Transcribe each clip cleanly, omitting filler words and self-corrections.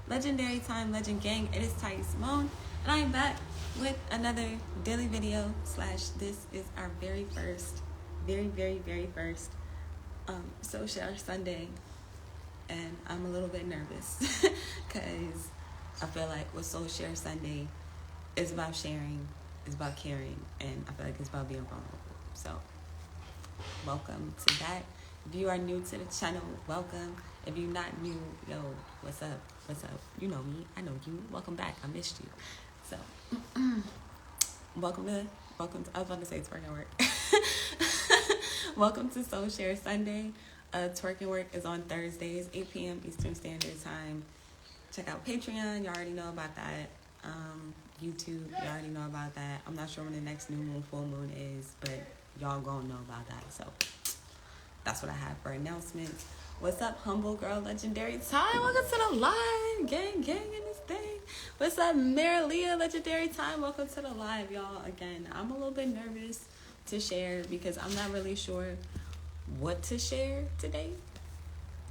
Legendary Time, Legend Gang. It is Ty Simone, and I am back with another daily video / this is our very first Soul Share Sunday, and I'm a little bit nervous because I feel like with Soul Share Sunday, it's about sharing, it's about caring, and I feel like it's about being vulnerable. So welcome to that. If you are new to the channel, welcome. If you're not new, yo, what's up? You know me, I know you. Welcome back. I missed you. So welcome to I was about to say twerking work. Welcome to Soul Share Sunday. Twerking work is on Thursdays, 8 p.m. Eastern Standard Time. Check out Patreon, you already know about that. YouTube, you already know about that. I'm not sure when the next new moon, full moon is, but y'all gonna know about that. So that's what I have for announcements. What's up, humble girl, legendary time? Welcome to the live, gang in this thing. What's up, Marilia, legendary time? Welcome to the live, y'all. Again, I'm a little bit nervous to share because I'm not really sure what to share today.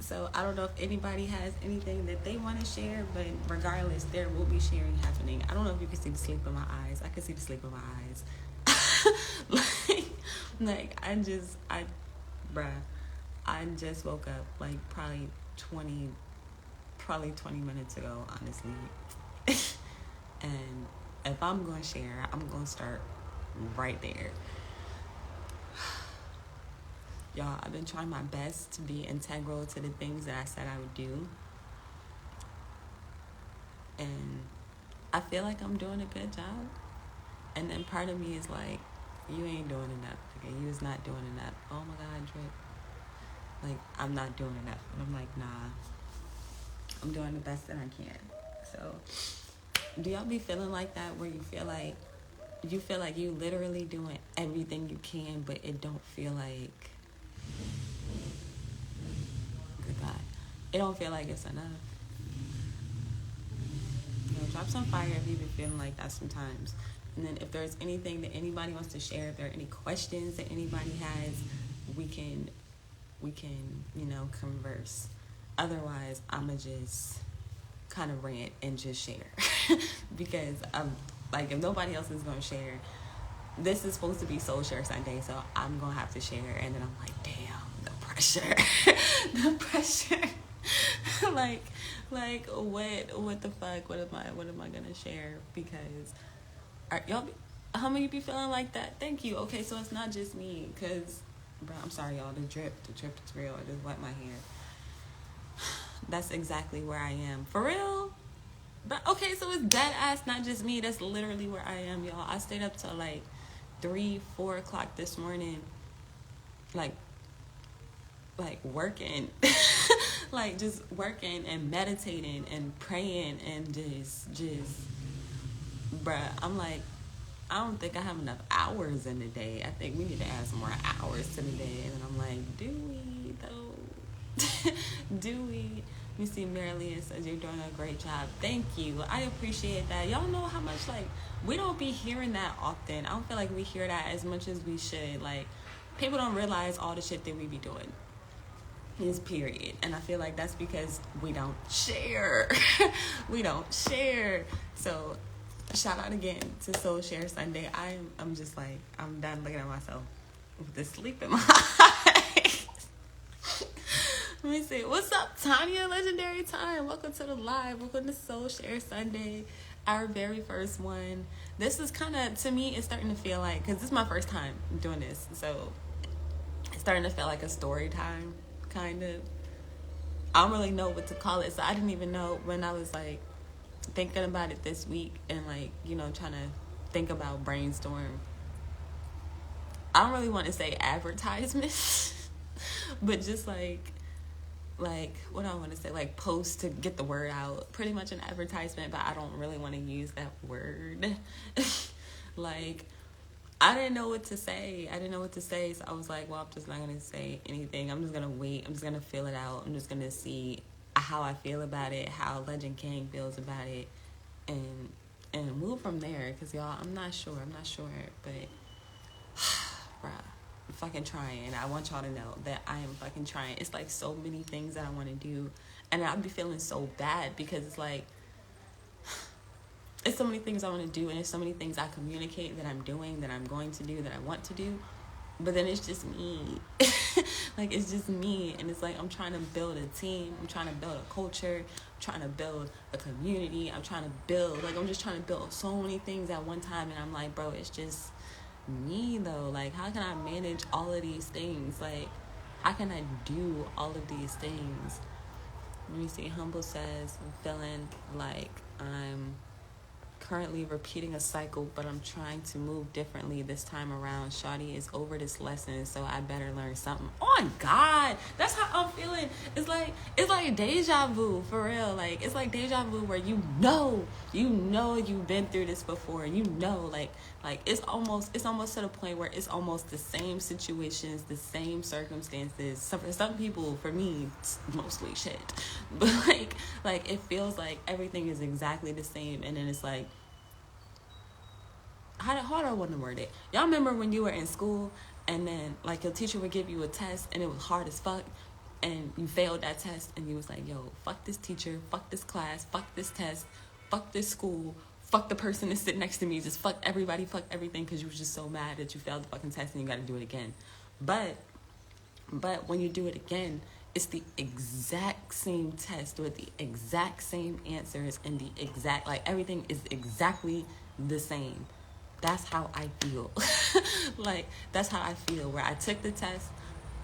So I don't know if anybody has anything that they want to share, but regardless, there will be sharing happening. I don't know if you can see the sleep in my eyes. I can see the sleep in my eyes. I just woke up like probably 20 minutes ago, honestly. And if I'm going to share, I'm going to start right there. Y'all, I've been trying my best to be integral to the things that I said I would do. And I feel like I'm doing a good job. And then part of me is like, you ain't doing enough. Okay, you is not doing enough. Oh my God, Drip. Like, I'm not doing enough. And I'm like, nah. I'm doing the best that I can. So, do y'all be feeling like that where you feel like you literally doing everything you can, but it don't feel like, good God, it don't feel like it's enough? You know, drop some fire if you've been feeling like that sometimes. And then if there's anything that anybody wants to share, if there are any questions that anybody has, we can, converse. Otherwise, I'ma just kind of rant and just share. Because I'm like, if nobody else is gonna share, this is supposed to be Soul Share Sunday, so I'm gonna have to share. And then I'm like, damn, the pressure. The pressure. like what the fuck? What am I gonna share? Because how many be feeling like that? Thank you. Okay, so it's not just me, because bro, I'm sorry, y'all. The drip is real. I just wet my hair. That's exactly where I am. For real? But okay, so it's dead ass not just me. That's literally where I am, y'all. I stayed up till like 3-4 o'clock this morning, like working. Like just working and meditating and praying and just bruh, I'm like, I don't think I have enough hours in the day. I think we need to add some more hours to the day. And I'm like, do we though? Do we? You see, Marilia says you're doing a great job. Thank you. I appreciate that. Y'all know how much, like, we don't be hearing that often. I don't feel like we hear that as much as we should. Like, people don't realize all the shit that we be doing. Is period. And I feel like that's because we don't share. We don't share. So shout out again to Soul Share Sunday. I'm just like, I'm done looking at myself with the sleep in my eyes. Let me see. What's up, Tanya? Legendary Time. Welcome to the live. Welcome to Soul Share Sunday, our very first one. This is kind of, to me, it's starting to feel like, because this is my first time doing this, so it's starting to feel like a story time, kind of. I don't really know what to call it, so I didn't even know when I was like thinking about it this week and like, trying to think about brainstorm. I don't really want to say advertisement, but just like what do I want to say, like post to get the word out, pretty much an advertisement, but I don't really want to use that word. Like, I didn't know what to say, so I was like, well, I'm just not going to say anything. I'm just going to wait. I'm just going to feel it out. I'm just going to see how I feel about it, how Legend King feels about it, and move from there. Because, y'all, I'm not sure, but, bruh, fucking trying. I want y'all to know that I am fucking trying. It's like so many things that I want to do, And I'd be feeling so bad because it's like, it's so many things I want to do, and there's so many things I communicate that I'm doing, that I'm going to do, that I want to do. But then it's just me. Like, it's just me. And it's like, I'm trying to build a team. I'm trying to build a culture. I'm trying to build a community. I'm trying to build, like, I'm just trying to build so many things at one time. And I'm like, bro, it's just me, though. Like, how can I manage all of these things? Like, how can I do all of these things? Let me see. Humble says, I'm feeling like I'm currently repeating a cycle, but I'm trying to move differently this time around. Shawty is over this lesson, so I better learn something. Oh God, that's how I'm feeling. It's like deja vu, for real. Like, it's like deja vu where you know you've been through this before, and you know, like it's almost to the point where it's almost the same situations, the same circumstances. So for some people, for me, it's mostly shit, but like it feels like everything is exactly the same, and then it's like, how do I want to word it? Y'all remember when you were in school and then like your teacher would give you a test and it was hard as fuck and you failed that test and you was like, yo, fuck this teacher, fuck this class, fuck this test, fuck this school, fuck the person that sit next to me, just fuck everybody, fuck everything, because you was just so mad that you failed the fucking test and you got to do it again. But when you do it again, it's the exact same test with the exact same answers and the exact, like, everything is exactly the same. That's how I feel. Like, that's how I feel, where I took the test,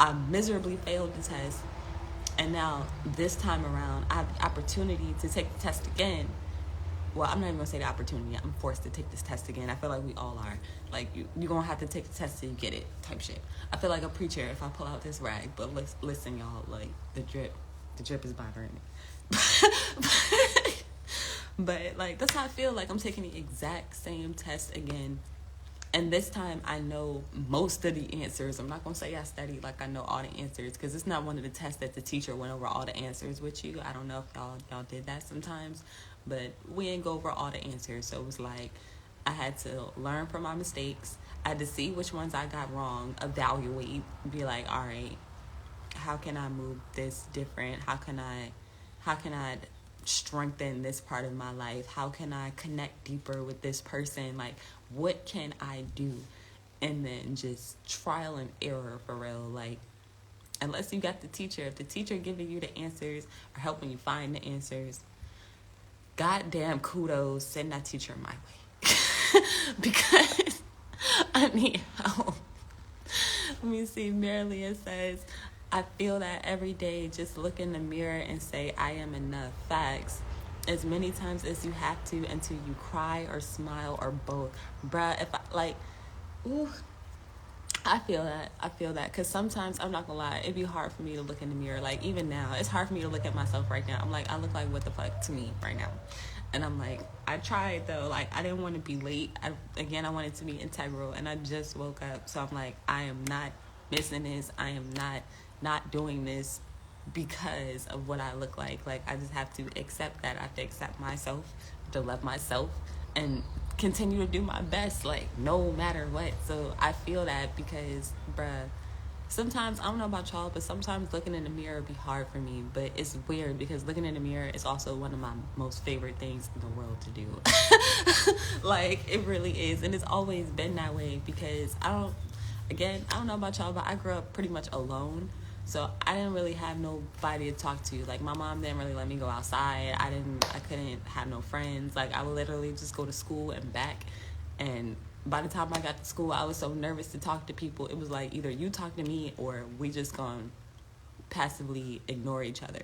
I miserably failed the test, and now this time around I have the opportunity to take the test again. Well, I'm not even gonna say the opportunity, I'm forced to take this test again. I feel like we all are. Like, you're gonna have to take the test till you get it, type shit. I feel like a preacher if I pull out this rag, but listen, y'all, like, the drip is bothering me. But like, that's how I feel. Like, I'm taking the exact same test again, and this time I know most of the answers. I'm not gonna say I studied like I know all the answers, because it's not one of the tests that the teacher went over all the answers with you. I don't know if y'all did that sometimes, but we didn't go over all the answers. So it was like, I had to learn from my mistakes. I had to see which ones I got wrong, evaluate, be like, all right, how can I move this different? How can I strengthen this part of my life? How can I connect deeper with this person? Like, what can I do? And then just trial and error, for real. Like, unless you got the teacher, if the teacher giving you the answers or helping you find the answers, goddamn kudos, send that teacher my way. Because I need help. Let me see. Marilia says, I feel that every day. Just look in the mirror and say, I am enough. Facts. As many times as you have to, until you cry or smile or both. Bruh, if I, like, ooh, I feel that. Because sometimes, I'm not gonna lie, it'd be hard for me to look in the mirror. Like, even now, it's hard for me to look at myself right now. I'm like, I look like what the fuck to me right now. And I'm like, I tried, though. Like, I didn't want to be late. I wanted to be integral. And I just woke up. So I'm like, I am not missing this. I am not doing this because of what I look like. Like, I just have to accept that. I have to accept myself, to love myself, and continue to do my best, like, no matter what. So I feel that because, bruh, sometimes, I don't know about y'all, but sometimes looking in the mirror be hard for me. But it's weird because looking in the mirror is also one of my most favorite things in the world to do. Like, it really is. And it's always been that way because I don't know about y'all, but I grew up pretty much alone. So I didn't really have nobody to talk to. Like, my mom didn't really let me go outside. I couldn't have no friends. Like, I would literally just go to school and back. And by the time I got to school, I was so nervous to talk to people. It was like, either you talk to me or we just gonna passively ignore each other.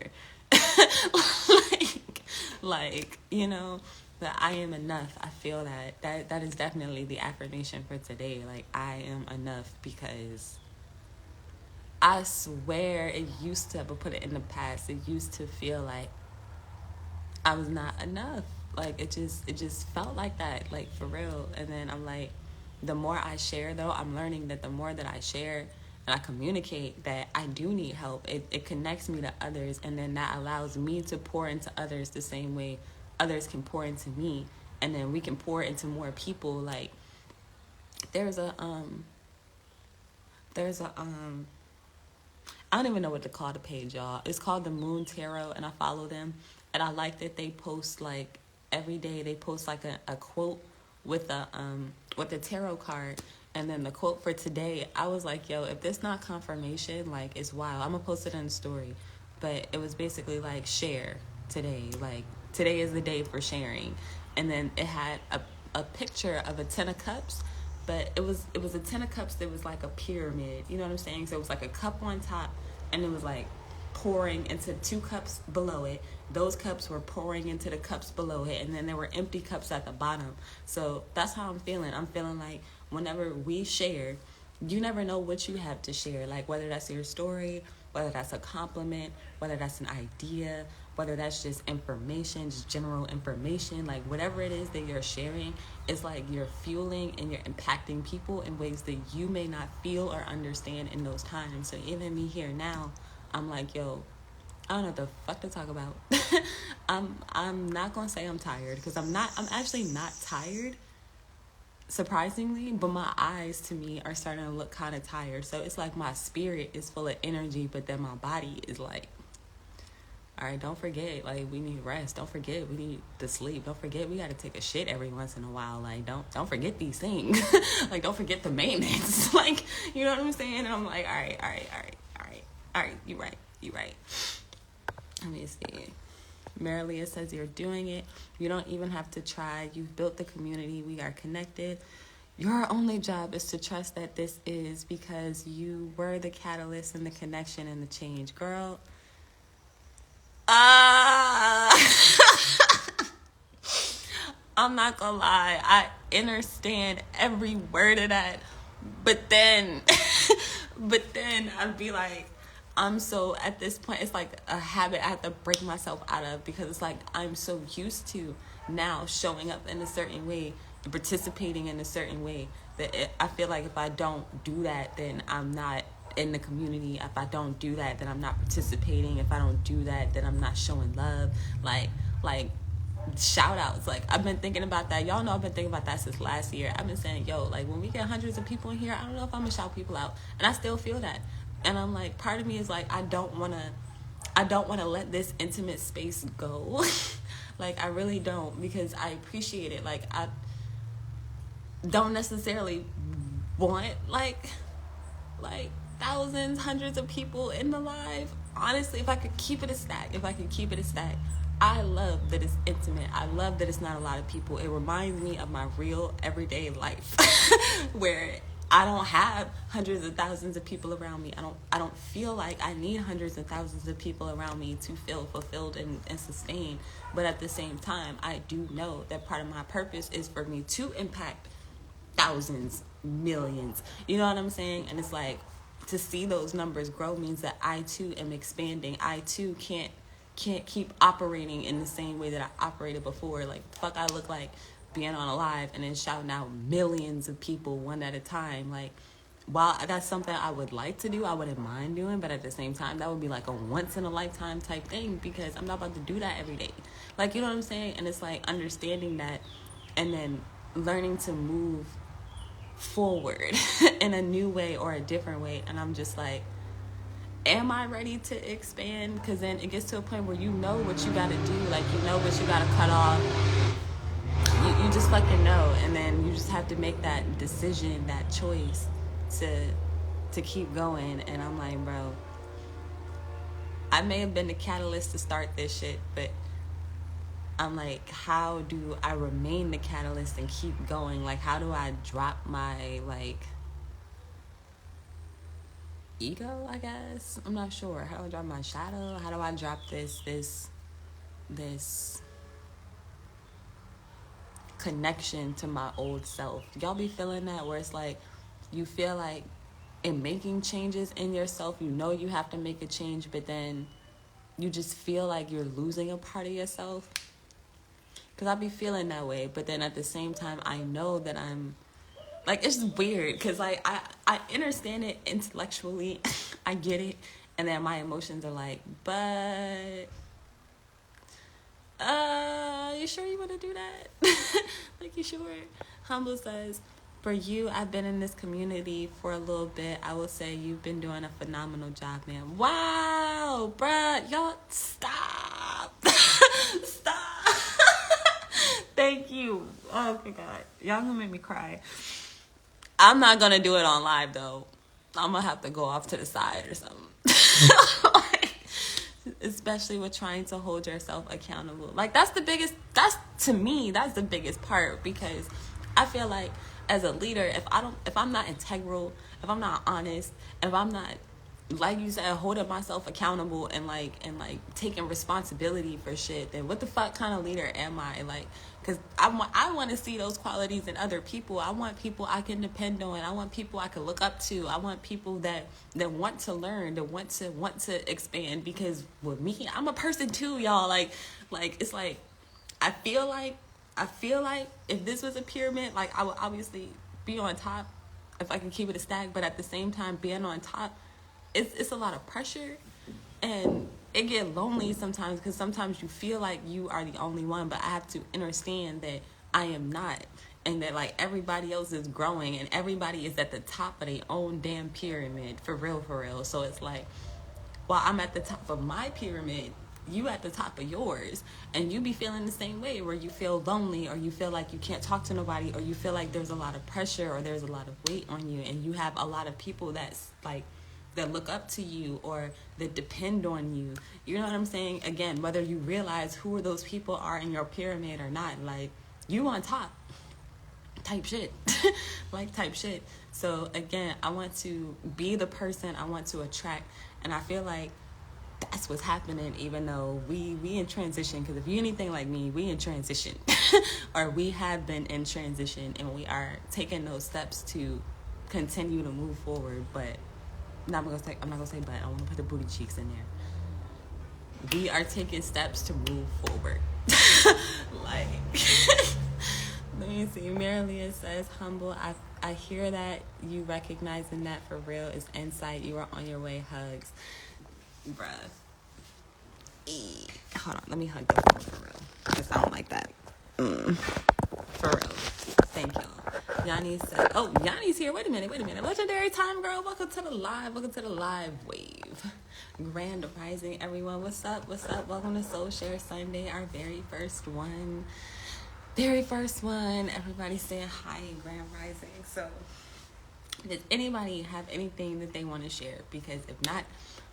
like, you know, that I am enough. I feel that is definitely the affirmation for today. Like, I am enough, because I swear it used to, but put it in the past, it used to feel like I was not enough. Like, it just felt like that, like, for real. And then I'm like, the more I share, though, I'm learning that the more that I share and I communicate that I do need help, it connects me to others, and then that allows me to pour into others the same way others can pour into me, and then we can pour into more people. Like, there's a I don't even know what to call the page, y'all. It's called the Moon Tarot, and I follow them. And I like that they post like every day. They post like a quote with a tarot card, and then the quote for today. I was like, yo, if this not confirmation, like it's wild. I'm gonna post it in the story, but it was basically like share today. Like today is the day for sharing, and then it had a picture of a 10 of cups. But it was a 10 of cups that was like a pyramid. You know what I'm saying? So it was like a cup on top, and it was like pouring into 2 cups below it. Those cups were pouring into the cups below it, and then there were empty cups at the bottom. So that's how I'm feeling. I'm feeling like whenever we share, you never know what you have to share. Like whether that's your story, whether that's a compliment, whether that's an idea, whether that's just information, just general information, like whatever it is that you're sharing, it's like you're fueling and you're impacting people in ways that you may not feel or understand in those times. So even me here now, I'm like, yo, I don't know what the fuck to talk about. I'm not gonna say I'm tired, because I'm actually not tired, surprisingly, but my eyes to me are starting to look kind of tired. So it's like my spirit is full of energy, but then my body is like, all right, don't forget, like, we need rest. Don't forget, we need to sleep. Don't forget, we got to take a shit every once in a while. Like, don't forget these things. Like, don't forget the maintenance. Like, you know what I'm saying? And I'm like, all right, you right. Let me see. Marilia says you're doing it. You don't even have to try. You've built the community. We are connected. Your only job is to trust that this is, because you were the catalyst and the connection and the change. Girl, I'm not gonna lie. I understand every word of that. But then, I'd be like, I'm so, at this point, it's like a habit I have to break myself out of, because it's like I'm so used to now showing up in a certain way, participating in a certain way, that I feel like if I don't do that, then I'm not in the community. If I don't do that, then I'm not participating. If I don't do that, then I'm not showing love. Like shout outs. Like, I've been thinking about that. Y'all know I've been thinking about that since last year. I've been saying, yo, like, when we get hundreds of people in here, I don't know if I'm gonna shout people out. And I still feel that. And I'm like, part of me is like, I don't wanna let this intimate space go. Like, I really don't, because I appreciate it. Like, I don't necessarily want like thousands, hundreds of people in the live. Honestly, if I could keep it a stack, I love that it's intimate. I love that it's not a lot of people. It reminds me of my real everyday life where I don't have hundreds of thousands of people around me. I don't feel like I need hundreds of thousands of people around me to feel fulfilled and sustained. But at the same time, I do know that part of my purpose is for me to impact thousands, millions. You know what I'm saying? And it's like, to see those numbers grow means that I too am expanding. I too can't keep operating in the same way that I operated before. Like, fuck, I look like being on a live and then shouting out millions of people one at a time. Like, while that's something I would like to do, I wouldn't mind doing, but at the same time, that would be like a once in a lifetime type thing, because I'm not about to do that every day. Like, you know what I'm saying? And it's like understanding that, and then learning to move forward in a new way or a different way. And I'm just like, am I ready to expand? Because then it gets to a point where you know what you got to do. Like, you know what you got to cut off. You just fucking know. And then you just have to make that decision, that choice to keep going. And I'm like, bro, I may have been the catalyst to start this shit, but I'm like, how do I remain the catalyst and keep going? Like, how do I drop my, like, ego, I guess? I'm not sure. How do I drop my shadow? How do I drop this connection to my old self? Y'all be feeling that, where it's like, you feel like in making changes in yourself, you know you have to make a change, but then you just feel like you're losing a part of yourself? Because I be feeling that way, but then at the same time, I know that I'm, like, it's weird, because, like, I understand it intellectually, I get it, and then my emotions are like, but, you sure you want to do that? Like, you sure? Humble says, For you, I've been in this community for a little bit. I will say you've been doing a phenomenal job, man. Wow, bruh. Y'all, stop. Stop. Thank you. Oh, my God. Y'all gonna make me cry. I'm not gonna do it on live, though. I'm gonna have to go off to the side or something. Especially with trying to hold yourself accountable. Like, to me, that's the biggest part, because I feel like as a leader, if I'm not integral, if I'm not honest, if I'm not, like you said, holding myself accountable and like taking responsibility for shit, then what the fuck kind of leader am I? Like, because I want to see those qualities in other people. I want people I can depend on. I want people I can look up to. I want people that want to learn, that want to expand. Because with me, I'm a person too, y'all. Like it's like I feel like if this was a pyramid, like I would obviously be on top if I can keep it a stack. But at the same time, being on top, it's a lot of pressure, and it get lonely sometimes, because sometimes you feel like you are the only one, but I have to understand that I am not, and that like everybody else is growing and everybody is at the top of their own damn pyramid, for real. So it's like, while I'm at the top of my pyramid, you at the top of yours, and you be feeling the same way, where you feel lonely, or you feel like you can't talk to nobody, or you feel like there's a lot of pressure, or there's a lot of weight on you, and you have a lot of people that's like that look up to you or that depend on you. You know what I'm saying? Again, whether you realize who those people are in your pyramid or not, like, you on top type shit. Like, type shit. So again, I want to be the person I want to attract, and I feel like that's what's happening, even though we in transition. Because if you're anything like me, we in transition. Or we have been in transition, and we are taking those steps to continue to move forward. But I'm not gonna say but. I want to put the booty cheeks in there. We are taking steps to move forward. Like, let me see. Marilia says, humble. I hear that. You recognizing that for real is insight. You are on your way. Hugs. Bruh. Hold on. Let me hug this for real. Because I don't like that. For real. Thank y'all. Yanni said, oh, Yanni's here. Wait a minute. Legendary time, girl. Welcome to the live wave. Grand rising, everyone. What's up? Welcome to Soul Share Sunday, our very first one. Everybody saying hi and grand rising. So, does anybody have anything that they want to share? Because if not,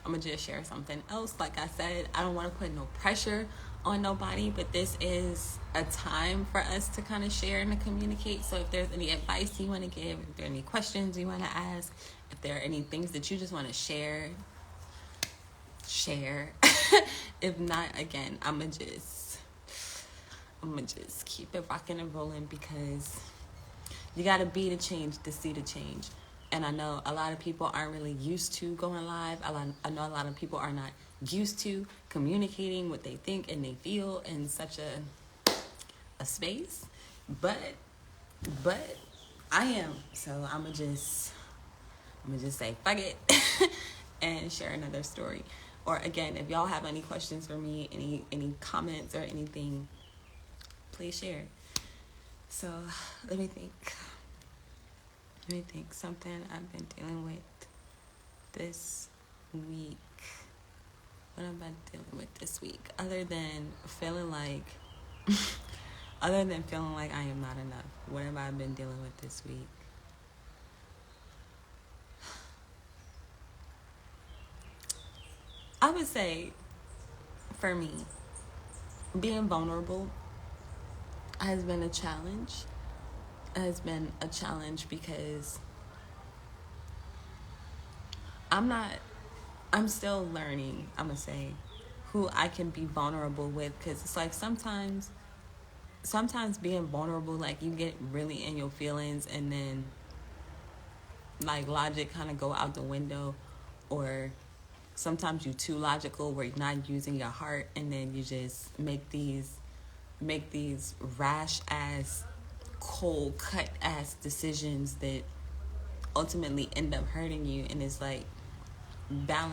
I'm going to just share something else. Like I said, I don't want to put no pressure on nobody, but this is a time for us to kind of share and to communicate. So if there's any advice you want to give, if there are any questions you want to ask, if there are any things that you just want to share. If not, again, I'm gonna just keep it rocking and rolling, because you gotta be the change to see the change. And I know a lot of people aren't really used to going live. I know a lot of people are not used to communicating what they think and they feel in such a space. But I am. So I'm gonna just say fuck it and share another story. Or again, if y'all have any questions for me, any comments or anything, please share. So let me think something I've been dealing with this week. What am I dealing with this week? Other than feeling like I am not enough. What have I been dealing with this week? I would say, for me, being vulnerable has been a challenge. It has been a challenge because I'm still learning, I'm going to say, who I can be vulnerable with. Because it's like sometimes being vulnerable, like, you get really in your feelings, and then like logic kind of go out the window, or sometimes you're too logical where you're not using your heart, and then you just make these rash ass, cold cut ass decisions that ultimately end up hurting you. And it's like I'm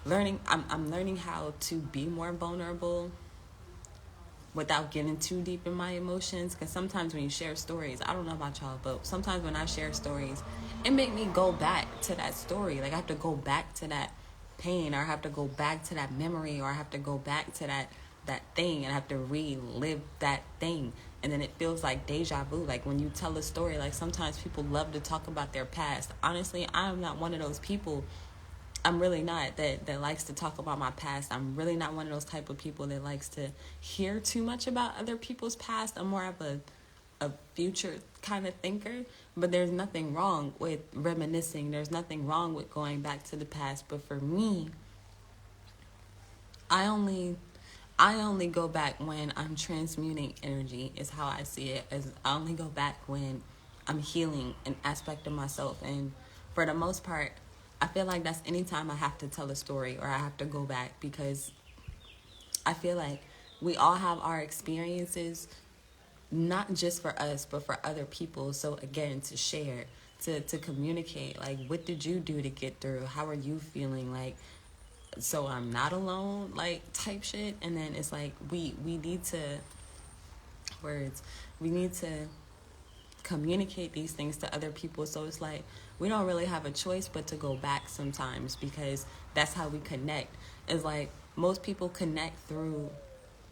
learning how to be more vulnerable, without getting too deep in my emotions. Because sometimes when you share stories, I don't know about y'all, but sometimes when I share stories, it make me go back to that story. Like I have to go back to that pain, or I have to go back to that memory, or I have to go back to that thing, and I have to relive that thing. And then it feels like deja vu. Like when you tell a story, like sometimes people love to talk about their past. Honestly, I'm not one of those people. I'm really not that likes to talk about my past. I'm really not one of those type of people that likes to hear too much about other people's past. I'm more of a future kind of thinker. But there's nothing wrong with reminiscing. There's nothing wrong with going back to the past. But for me, I only go back when I'm transmuting energy, is how I see it. As I only go back when I'm healing an aspect of myself. And for the most part, I feel like that's anytime I have to tell a story or I have to go back, because I feel like we all have our experiences, not just for us, but for other people. So again, to share, to communicate, like, what did you do to get through? How are you feeling? Like, so I'm not alone, like, type shit. And then it's like we need to words we need to communicate these things to other people. So it's like we don't really have a choice but to go back sometimes, because that's how we connect. It's like most people connect through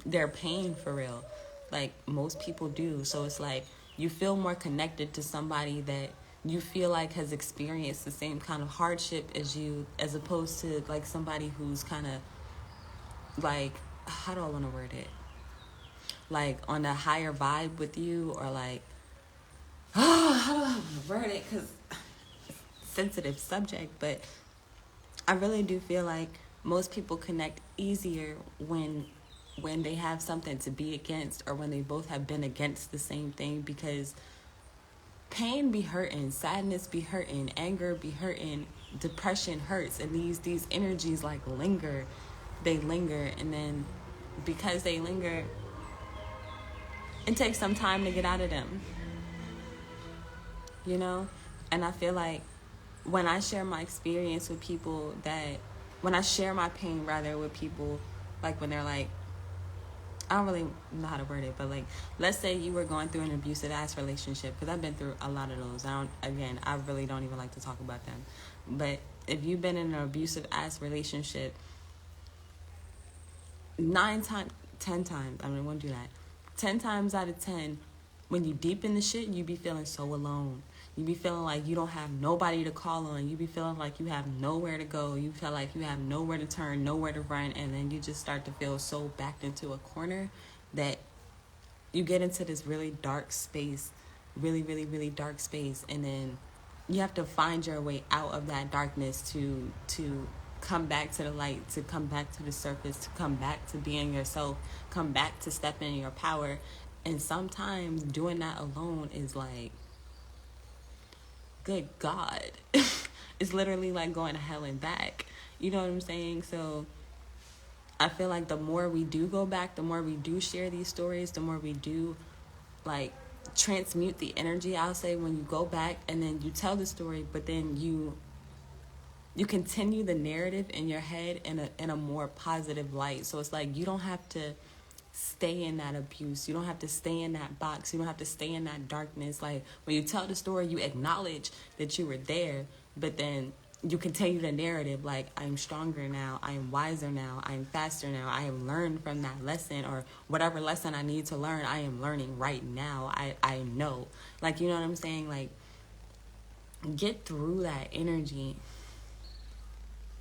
their pain, for real. Like most people do. So it's like you feel more connected to somebody that you feel like has experienced the same kind of hardship as you, as opposed to like somebody who's kind of like, how do I want to word it, like on a higher vibe with you, or like, how do I want to word it, because sensitive subject. But I really do feel like most people connect easier when they have something to be against, or when they both have been against the same thing. Because pain be hurting, sadness be hurting, anger be hurting, depression hurts, and these energies like linger. They linger, and then because they linger, it takes some time to get out of them, you know? And I feel like when I share my experience with people, that when I share my pain rather with people, like when they're like, I don't really know how to word it, but like, let's say you were going through an abusive ass relationship, because I've been through a lot of those. I really don't even like to talk about them. But if you've been in an abusive ass relationship, 9 times, 10 times, I mean, I won't do that. 10 times out of 10, when you deep in the shit, you be feeling so alone. You be feeling like you don't have nobody to call on. You be feeling like you have nowhere to go. You feel like you have nowhere to turn, nowhere to run. And then you just start to feel so backed into a corner that you get into this really dark space, really, really, really dark space. And then you have to find your way out of that darkness to come back to the light, to come back to the surface, to come back to being yourself, come back to step in your power. And sometimes doing that alone is like, good God. It's literally like going to hell and back. You know what I'm saying? So I feel like the more we do go back, the more we do share these stories, the more we do like transmute the energy. I'll say when you go back and then you tell the story, but then you continue the narrative in your head in a more positive light. So it's like you don't have to stay in that abuse. You don't have to stay in that box. You don't have to stay in that darkness. Like when you tell the story, you acknowledge that you were there, but then you continue the narrative like, I am stronger now, I am wiser now, I am faster now, I have learned from that lesson, or whatever lesson I need to learn, I am learning right now. I know. Like, you know what I'm saying? Like, get through that energy.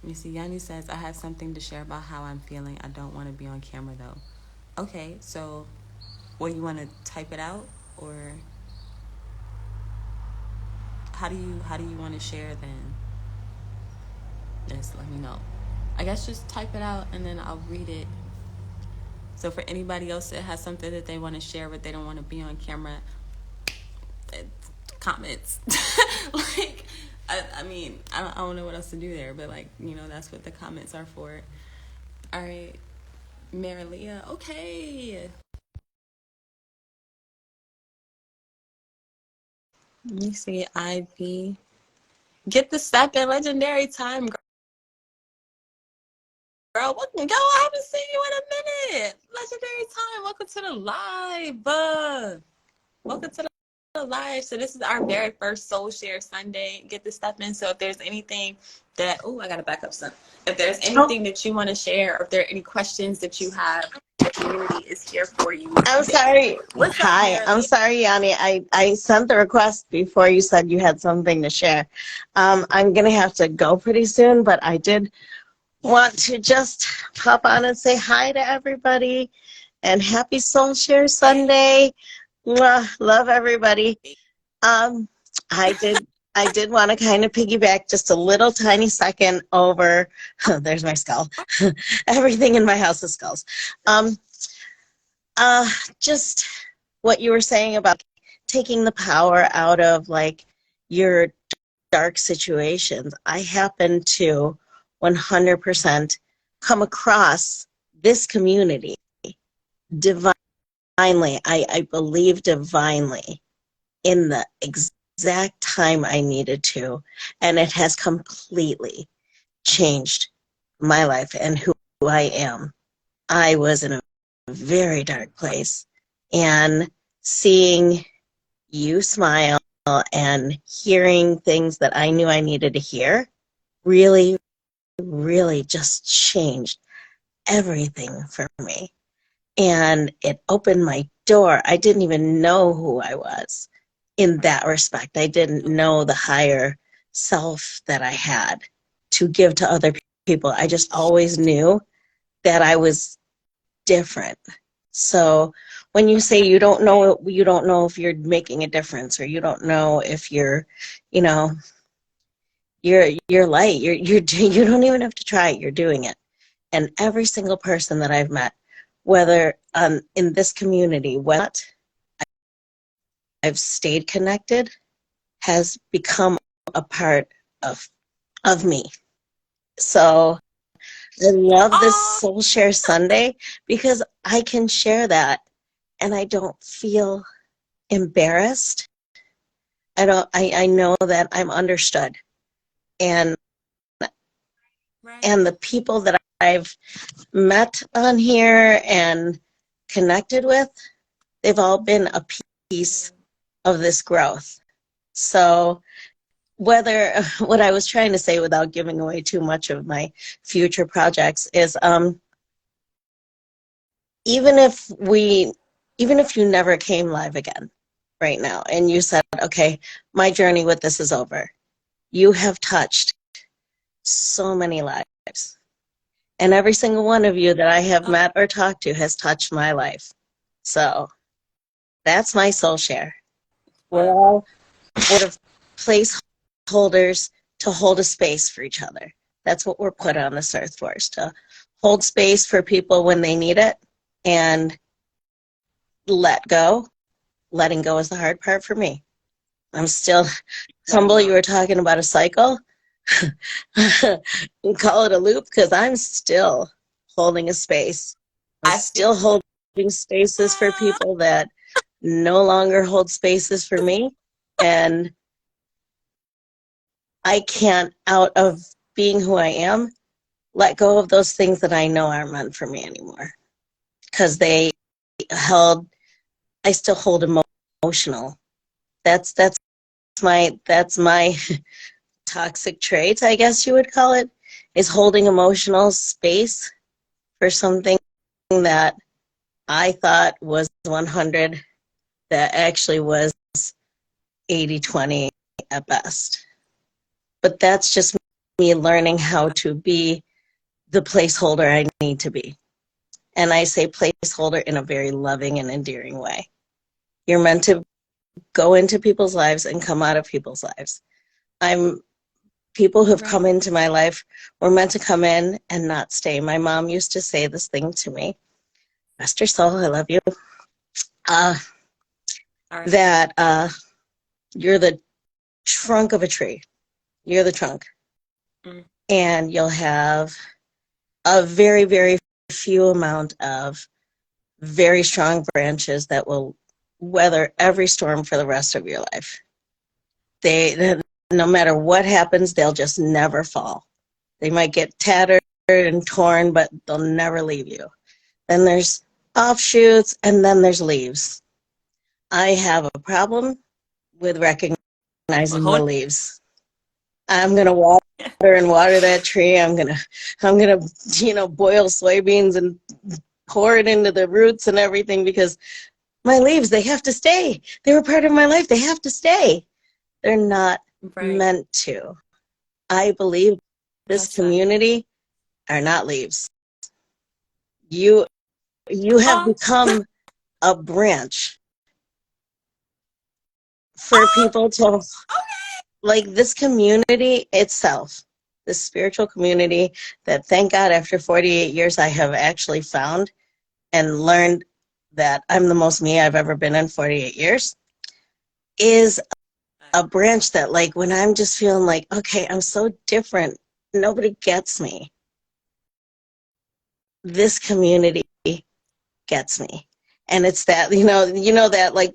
Let me see. Yanni says, I have something to share about how I'm feeling. I don't want to be on camera though. Okay, so you want to type it out, or how do you want to share then? Just let me know. I guess just type it out and then I'll read it. So for anybody else that has something that they want to share but they don't want to be on camera, comments. Like, I mean, I don't know what else to do there, but like, you know, that's what the comments are for. All right, Marilia, okay. Let me see, Ivy. Get the second legendary time, girl. What? Go, I haven't seen you in a minute. legendary time. Welcome to the live. Welcome to the live. So this is our very first Soul Share Sunday. Get this stuff in. So if there's anything that, oh, I got to back up some. If there's anything that you want to share, or if there are any questions that you have, the community is here for you. I'm sorry. What's up, Hi, Marilyn? I'm sorry, Yanni. I sent the request before you said you had something to share. I'm going to have to go pretty soon, but I did want to just pop on and say hi to everybody and happy Soul Share Sunday. Mwah, love everybody. I did want to kind of piggyback just a little tiny second over, there's my skull. Everything in my house is skulls. Just what you were saying about taking the power out of like your dark situations. I happen to 100% come across this community divinely. I believe divinely in the exact time I needed to, and it has completely changed my life and who I am. I was in a very dark place, and seeing you smile and hearing things that I knew I needed to hear really, really just changed everything for me. And it opened my door. I didn't even know who I was in that respect. I didn't know the higher self that I had to give to other people. I just always knew that I was different. So when you say you don't know if you're making a difference, or you don't know if you're, you're light. You don't even have to try it. You're doing it. And every single person that I've met, whether in this community, what I've stayed connected, has become a part of me. So I love this Soul Share Sunday because I can share that and I don't feel embarrassed. I know that I'm understood. And the people that I've met on here and connected with, they've all been a piece of this growth. So what I was trying to say without giving away too much of my future projects is even if you never came live again right now and you said, okay, my journey with this is over, you have touched so many lives. And every single one of you that I have met or talked to has touched my life. So that's my soul share. We're all sort of placeholders to hold a space for each other. That's what we're put on this earth for, is to hold space for people when they need it and let go. Letting go is the hard part for me. I'm still humble. You were talking about a cycle. Call it a loop, because I'm still holding a space. I'm still holding spaces for people that no longer hold spaces for me. And I can't, out of being who I am, let go of those things that I know aren't meant for me anymore. Because I still hold emotional. That's my toxic trait, I guess you would call it, is holding emotional space for something that I thought was 100 that actually was 80-20 at best. But that's just me learning how to be the placeholder I need to be. And I say placeholder in a very loving and endearing way. You're meant to go into people's lives and come out of people's lives. People who've come into my life were meant to come in and not stay. My mom used to say this thing to me, rest your soul, I love you, that you're the trunk of a tree. You're the trunk. And you'll have a very, very few amount of very strong branches that will weather every storm for the rest of your life. No matter what happens, they'll just never fall. They might get tattered and torn, but they'll never leave you. Then there's offshoots, and then there's leaves. I have a problem with recognizing the leaves. I'm gonna water that tree. I'm gonna boil soybeans and pour it into the roots and everything, because my leaves, they have to stay. They were part of my life. They have to stay. They're not meant to. I believe this community are not leaves. You have become a branch for people to, like, this community itself, this spiritual community that, thank God, after 48 years, I have actually found and learned that I'm the most me I've ever been in 48 years, is a branch that, like, when I'm just feeling like, okay, I'm so different, nobody gets me, this community gets me. And it's that, that, like,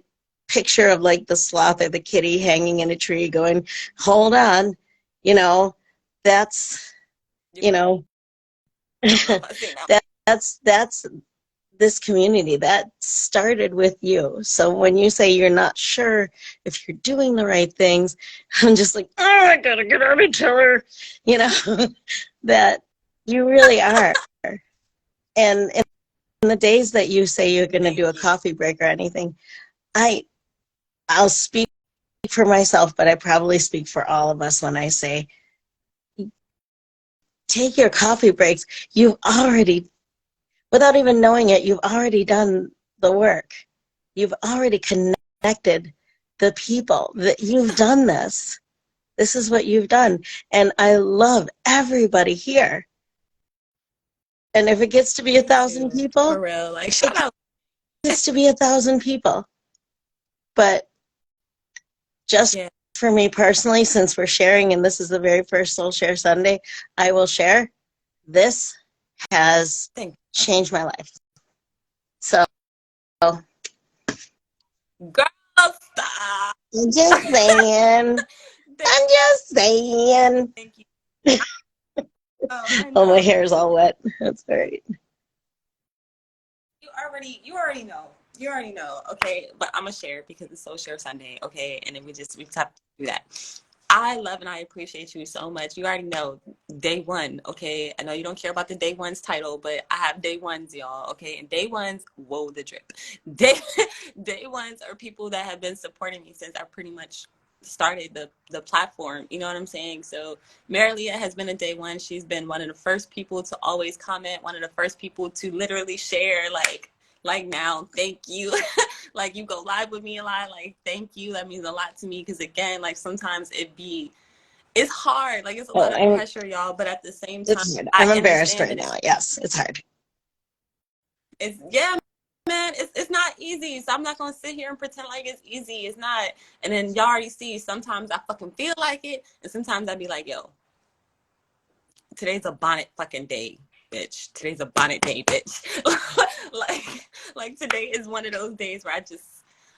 picture of, like, the sloth or the kitty hanging in a tree going, hold on, that's, that's this community that started with you. So when you say you're not sure if you're doing the right things, I'm just like, oh, I gotta get out of Taylor, that you really are. And in the days that you say you're going to do a coffee break or anything, I'll speak for myself, but I probably speak for all of us when I say, take your coffee breaks. You've already, without even knowing it, you've already done the work. You've already connected the people. That you've done this. This is what you've done. And I love everybody here. And if it gets to be 1,000 people, for real, like, shout out. It gets to be 1,000 people. But just for me personally, since we're sharing, and this is the very first Soul Share Sunday, I will share, this has changed my life. So, girl, stop. I'm just saying. I'm just saying. Thank you. Oh, my hair is all wet. That's right. You already know. You already know, okay? But I'm gonna share because it's Soul Share Sunday, okay? And then we have to do that. I love and I appreciate you so much. You already know, day one, okay? I know you don't care about the day ones title, but I have day ones, y'all, okay? And day ones, whoa, the drip. Day ones are people that have been supporting me since I pretty much started the platform. You know what I'm saying? So Marilia has been a day one. She's been one of the first people to always comment, one of the first people to literally share, like now, thank you. Like, you go live with me a lot, like, thank you. That means a lot to me, because again, like, sometimes it's hard, like, it's a lot of pressure, y'all, but at the same time, I'm embarrassed right now. Yes, it's hard. Man, it's not easy. So I'm not gonna sit here and pretend like it's easy. It's not. And then y'all already see, sometimes I fucking feel like it, and sometimes I be like, yo, today's a bonnet fucking day, bitch. Today's a bonnet day, bitch. like today is one of those days where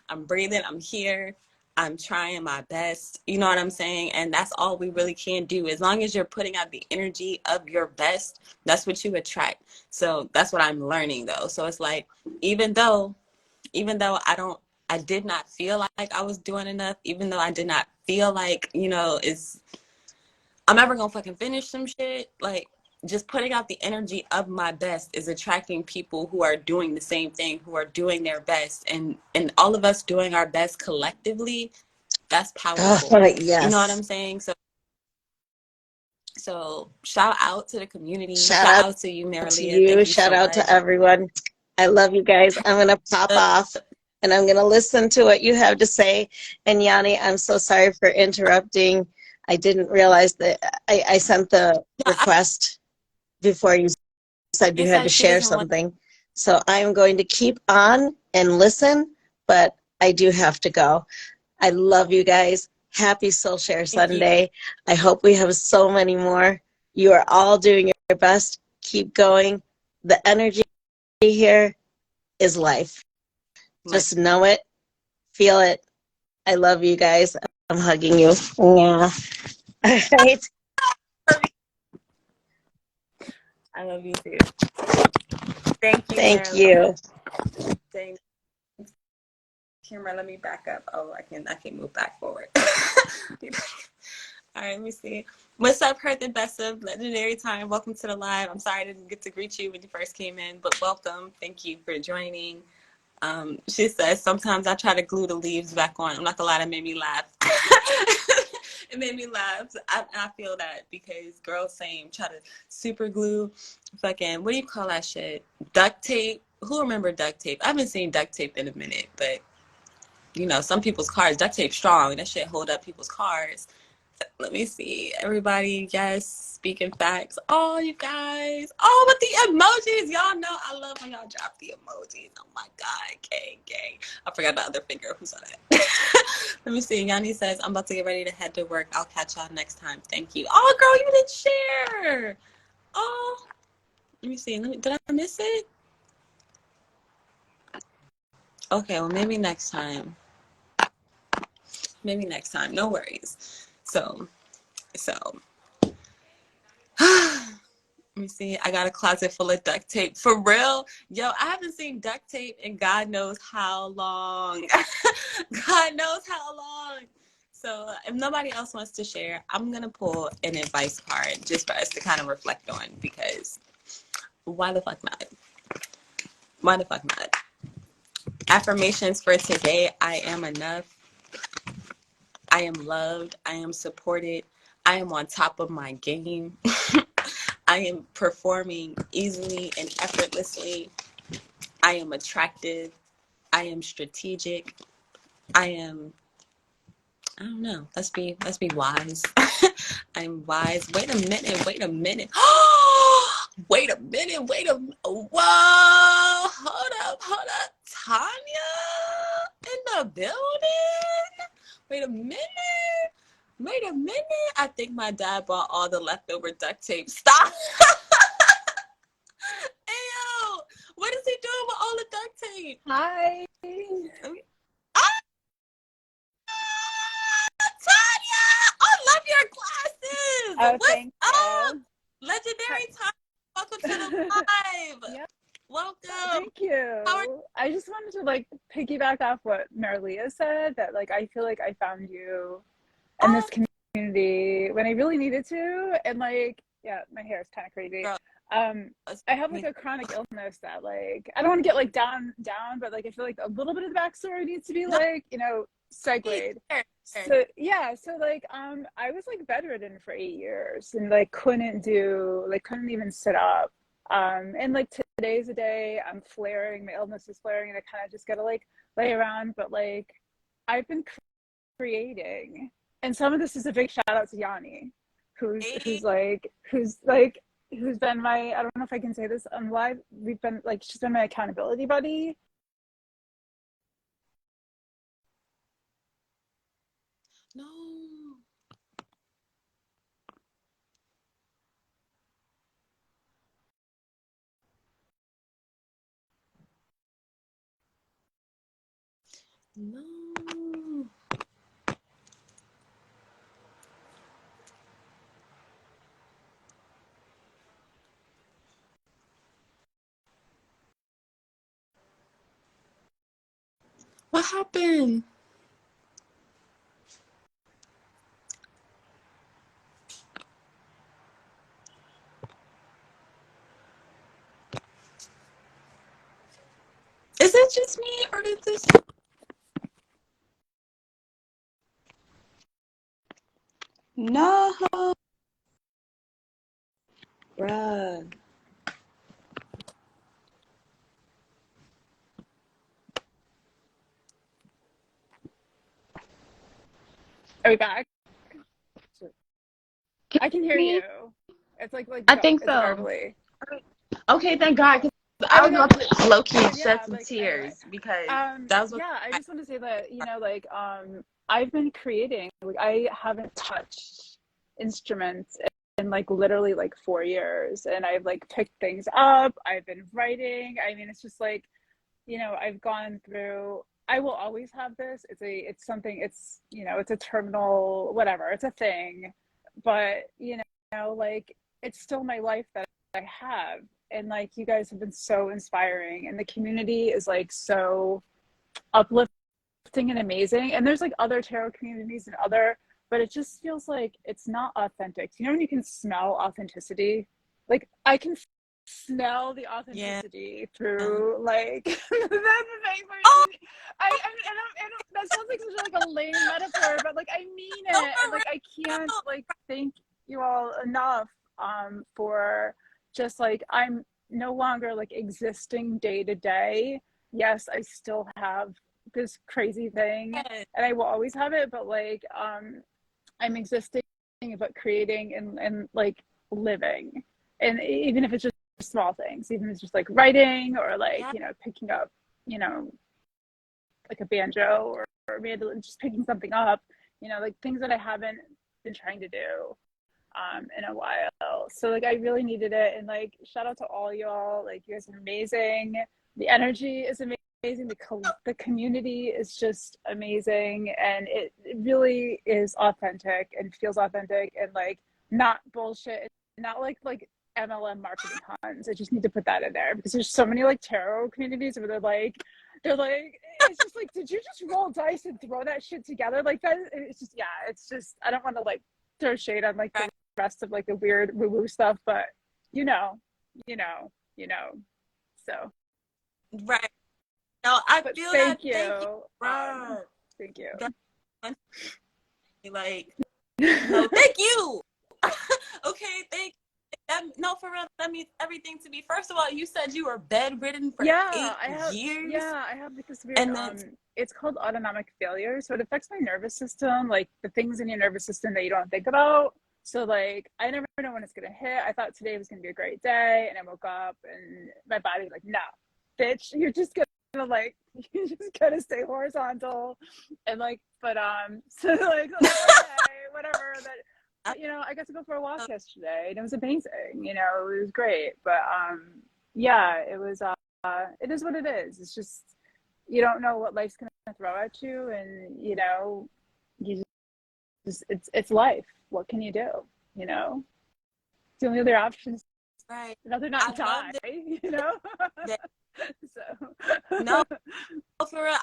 I'm breathing, I'm here, I'm trying my best. You know what I'm saying? And that's all we really can do. As long as you're putting out the energy of your best, that's what you attract. So that's what I'm learning, though. So it's like, even though I did not feel like I was doing enough, even though I did not feel like, I'm ever gonna fucking finish some shit, like, just putting out the energy of my best is attracting people who are doing the same thing, who are doing their best, and all of us doing our best collectively, that's powerful. Yes. You know what I'm saying? So shout out to the community. Shout out to you, Marilia. Thank you shout so out much. To everyone. I love you guys. I'm gonna pop off and I'm gonna listen to what you have to say. And Yanni, I'm so sorry for interrupting. I didn't realize that I sent the request before you said you had to share something. So I'm going to keep on and listen, but I do have to go. I love you guys. Happy Soul Share Sunday. I hope we have so many more. You are all doing your best. Keep going. The energy here is life. Just know it. Feel it. I love you guys. I'm hugging you. Yeah. All right. I love you too. Thank you. Thank you. Dang. Camera, let me back up. Oh, I can't move back forward. All right, let me see. What's up, Heard the Best of Legendary Time? Welcome to the live. I'm sorry I didn't get to greet you when you first came in, but welcome. Thank you for joining. She says, sometimes I try to glue the leaves back on. I'm not gonna lie, that made me laugh. It made me laugh. I feel that because girls same try to super glue fucking, what do you call that shit? Duct tape. Who remember duct tape? I haven't seen duct tape in a minute, but you know, some people's cars, duct tape strong. That shit hold up people's cars. Let me see. Everybody, yes, speaking facts. Oh, you guys. Oh, with the emojis. Y'all know I love when y'all drop the emojis. Oh my God. Gang. I forgot the other finger. Who saw that? Let me see. Yanni says, I'm about to get ready to head to work. I'll catch y'all next time. Thank you. Oh, girl, you didn't share. Oh, let me see. Did I miss it? Okay, well, maybe next time. Maybe next time. No worries. So let me see. I got a closet full of duct tape. For real? Yo, I haven't seen duct tape in God knows how long. God knows how long. So if nobody else wants to share, I'm going to pull an advice card just for us to kind of reflect on, because why the fuck not? Why the fuck not? Affirmations for today. I am enough. I am loved. I am supported. I am on top of my game. I am performing easily and effortlessly. I am attractive. I am strategic. I don't know. Let's be wise. I'm wise. Wait a minute. Wait a minute. Whoa. Hold up. Tanya in the building? Wait a minute. I think my dad bought all the leftover duct tape. Stop. Ew. What is he doing with all the duct tape? Hi. Tanya! I love your glasses! Oh, What's thank up? you. Legendary Time. Welcome to the live. Yep. Welcome. Thank you. I just wanted to like piggyback off what Marilia said, that like I feel like I found you in this community when I really needed to, and like yeah, my hair is kind of crazy. Girl, I have like a chronic illness that like I don't want to get like down, but like I feel like a little bit of the backstory needs to be no, like, you know, segued. So yeah, so like I was like bedridden for 8 years and like couldn't even sit up. And like today's a day I'm flaring, my illness is flaring, and I kind of just gotta like lay around. But like I've been creating, and some of this is a big shout out to Yanni, who's been my, I don't know if I can say this on live. We've been like, she's been my accountability buddy. No. No. What happened? Is it just me, or did this? No. Bruh. Are we back? Can I can you hear hear me? you. It's like I think it's so. garbly. Okay, thank God. 'Cause I Oh was no, about to low key shed yeah, some like anyway. tears because that was what Yeah, I just want to say that, you know, like I've been creating, like I haven't touched instruments in like literally like 4 years, and I've like picked things up, I've been writing. I mean, it's just like, you know, I've gone through, I will always have this. It's something, it's, you know, it's a terminal, whatever, it's a thing. But, you know, like it's still my life that I have. and like you guys have been so inspiring, and the community is like so uplifting and amazing. And there's like other tarot communities and other, but it just feels like it's not authentic. You know when you can smell authenticity? Like I can smell the authenticity through like that's the thing where I that sounds like such like a lame metaphor, but like I mean it, and like I can't like thank you all enough for just like I'm no longer like existing day to day. Yes, I still have this crazy thing, and I will always have it, but like I'm existing, but creating and like living, and even if it's just small things, even if it's just like writing or like you know picking up you know like a banjo or mandolin, just picking something up, you know, like things that I haven't been trying to do in a while. So like I really needed it, and like shout out to all y'all, like you guys are amazing, the energy is amazing, the community is just amazing, and it really is authentic and feels authentic and like not bullshit, not like MLM marketing puns. I just need to put that in there because there's so many like tarot communities where they're like it's just like, did you just roll dice and throw that shit together like that? It's just it's just I don't want to like throw shade on like the rest of like the weird woo-woo stuff, but you know so right. No, I feel thank that. You. Thank you. Thank you. Like, no, thank you. Okay, thank you. No, for real, that means everything to me. First of all, you said you were bedridden for 8 years. Yeah, I have like this weird, and then, it's called autonomic failure. So it affects my nervous system, like the things in your nervous system that you don't think about. So like, I never know when it's going to hit. I thought today was going to be a great day, and I woke up and my body's like, no, bitch, you're just going to like, you just got to stay horizontal. And like, but, so like okay, whatever, that, you know, I got to go for a walk yesterday and it was amazing, you know, it was great. But yeah, it was it is what it is. It's just you don't know what life's gonna throw at you, and you know, you just it's life. What can you do? You know, the only other options, right? Rather not die. You know, so no, for real.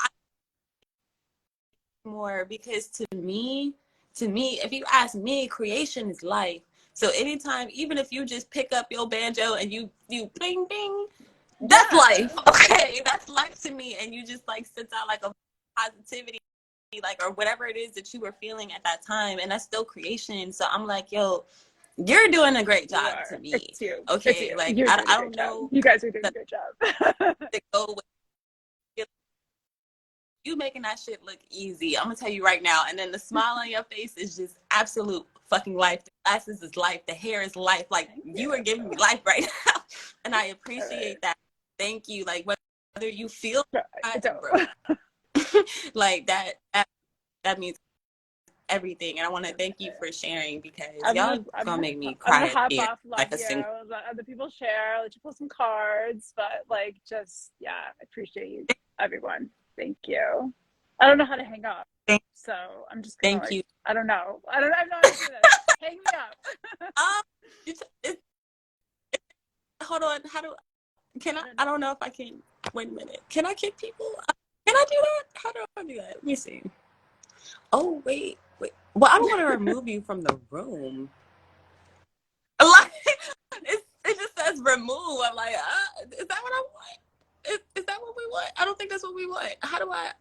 More because to me, if you ask me, creation is life. So anytime, even if you just pick up your banjo and you bing bing, that's life. Okay, that's life to me. And you just like sent out like a positivity, like, or whatever it is that you were feeling at that time, and that's still creation. So I'm like, yo, you're doing a great job to me. It's you. Okay, it's you. like I don't know. You guys are doing a good job. To go with you making that shit look easy. I'm gonna tell you right now. And then the smile on your face is just absolute fucking life. The glasses is life. The hair is life. Like you are giving me life right now, and I appreciate that. Thank you. Like whether you feel like that means everything. And I want to thank you for sharing because y'all gonna make me cry. I'm gonna hop off. Love you. Let other people share. Let you pull some cards, but like just I appreciate you, everyone. Thank you. I don't know how to hang up, so I'm just gonna thank you. I don't know. I have no idea. Hang me up. Hold on. I don't know if I can. Wait a minute. Can I kick people? Can I do that? How do I do that? Let me see. Oh wait. Well, I don't want to remove you from the room. Like it just says remove. I'm like, is that what I want? Is that what we want? I don't think that's what we want. How do I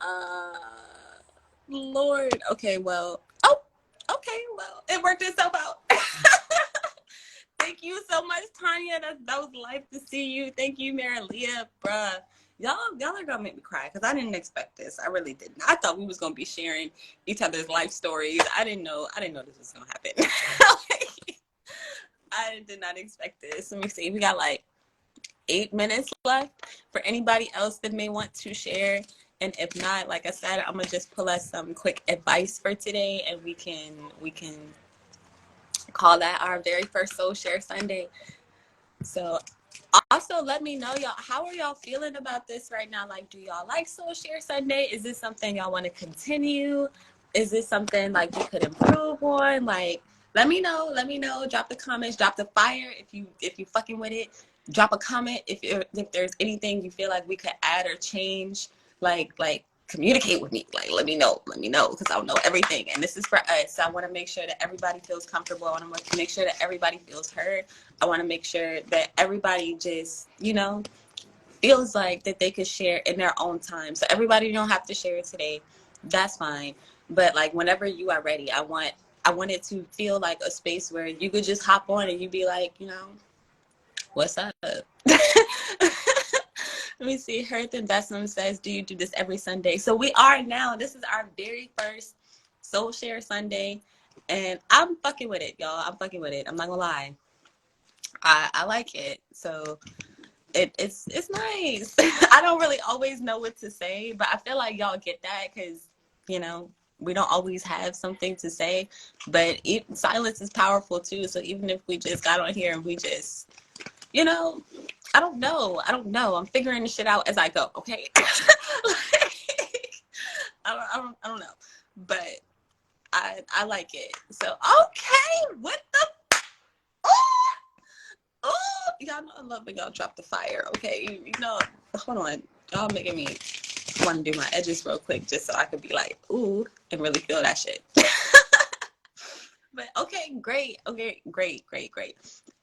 Lord. Okay, well. Oh, okay, well, it worked itself out. Thank you so much, Tanya. That was life to see you. Thank you, Marilia, bruh. Y'all are gonna make me cry because I didn't expect this. I really didn't. I thought we was gonna be sharing each other's life stories. I didn't know this was gonna happen. I did not expect this. Let me see. We got like 8 minutes left for anybody else that may want to share. And if not, like I said, I'm gonna just pull us some quick advice for today, and we can call that our very first Soul Share Sunday. So also let me know, y'all, how are y'all feeling about this right now? Like, do y'all like Soul Share Sunday? Is this something y'all want to continue? Is this something like we could improve on? Like, let me know. Drop the comments, drop the fire if you fucking with it. drop a comment if there's anything you feel like we could add or change. Like communicate with me. Like let me know because I don't know everything, and this is for us. So I want to make sure that everybody feels comfortable. I want to make sure that everybody feels heard. I want to make sure that everybody just feels like that they could share in their own time. So everybody don't have to share it today. That's fine. But like whenever you are ready, I want it to feel like a space where you could just hop on and you be like, what's up? Let me see. Hearth and Bessom says, do you do this every Sunday? So we are now. This is our very first Soul Share Sunday. And I'm fucking with it, y'all. I'm fucking with it. I'm not gonna lie. I like it. So it's nice. I don't really always know what to say, but I feel like y'all get that because, we don't always have something to say. But silence is powerful too. So even if we just got on here and we just, I don't know. I'm figuring this shit out as I go. Okay. I don't know, but I like it. So okay, what the? Oh, y'all know I love when y'all drop the fire. Okay, hold on, y'all making me want to do my edges real quick just so I could be like ooh and really feel that shit. But okay, great. Okay, great.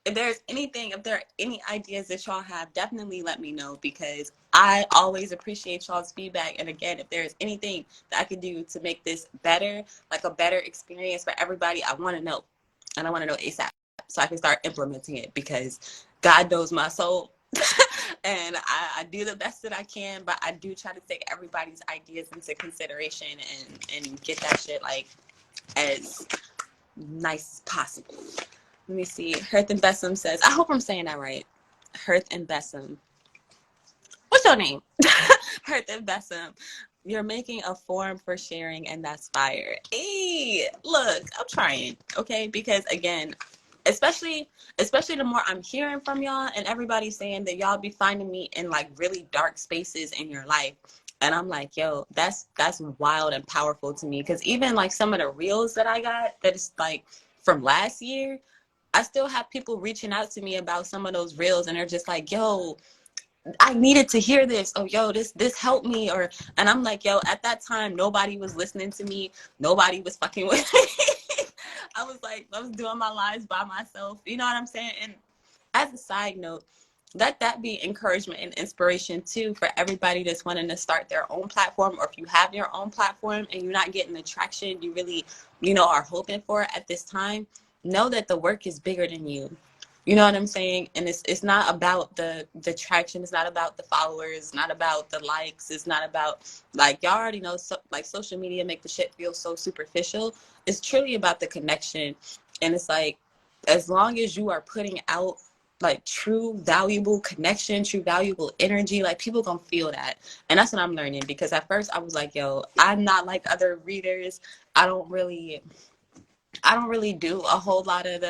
If there are any ideas that y'all have, definitely let me know because I always appreciate y'all's feedback. And again, if there's anything that I could do to make this better, like a better experience for everybody, I want to know. And I want to know ASAP so I can start implementing it because God knows my soul. And I do the best that I can, but I do try to take everybody's ideas into consideration and get that shit like as nice as possible. Let me see. Hearth and Bessom says, I hope I'm saying that right. Hearth and Bessom. What's your name? Hearth and Bessom. You're making a form for sharing, and that's fire. Hey, look, I'm trying, okay? Because again, especially the more I'm hearing from y'all and everybody saying that y'all be finding me in like really dark spaces in your life. And I'm like, yo, that's wild and powerful to me. Because even like some of the reels that I got that is like from last year, I still have people reaching out to me about some of those reels and they're just like, yo, I needed to hear this. Oh, yo, this helped me. And I'm like, yo, at that time, nobody was listening to me. Nobody was fucking with me. I was doing my lives by myself. You know what I'm saying? And as a side note, let that be encouragement and inspiration too for everybody that's wanting to start their own platform, or if you have your own platform and you're not getting the traction you really, are hoping for at this time, know that the work is bigger than you. You know what I'm saying? And it's not about the traction. It's not about the followers. It's not about the likes. It's not about like y'all already know. So, like social media make the shit feel so superficial. It's truly about the connection. And it's like as long as you are putting out like true valuable connection, true valuable energy, like people gonna feel that. And that's what I'm learning because at first I was like, yo, I'm not like other readers. I don't really do a whole lot of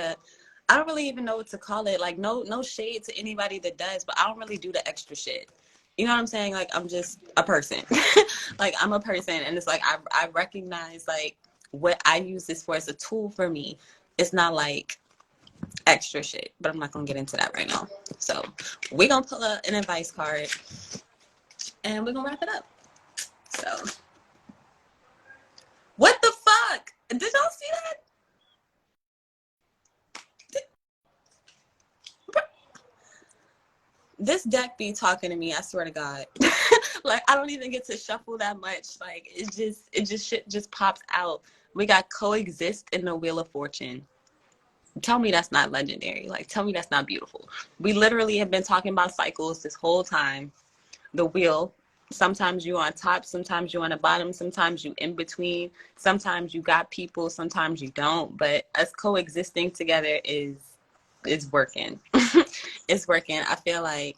I don't really even know what to call it. Like no shade to anybody that does, but I don't really do the extra shit. You know what I'm saying? Like I'm just a person. Like I'm a person and it's like I recognize like what I use this for as a tool for me. It's not like extra shit, but I'm not gonna get into that right now. So we're gonna pull up an advice card and we're gonna wrap it up. So what the fuck? Did y'all see that? This deck be talking to me, I swear to God. Like I don't even get to shuffle that much. Like it just shit just pops out. We got coexist in the Wheel of Fortune. Tell me that's not legendary. Like tell me that's not beautiful. We literally have been talking about cycles this whole time. The wheel. Sometimes you on top, sometimes you on the bottom, sometimes you in between, sometimes you got people, sometimes you don't. But us coexisting together is working. It's working. I feel like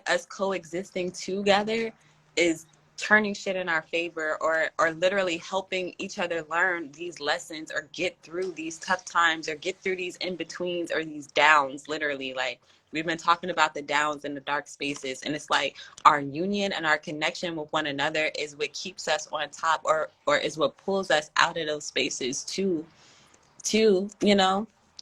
us coexisting together is turning shit in our favor, or literally helping each other learn these lessons or get through these tough times or get through these in-betweens or these downs. Literally, like, we've been talking about the downs and the dark spaces, and it's like our union and our connection with one another is what keeps us on top, or is what pulls us out of those spaces to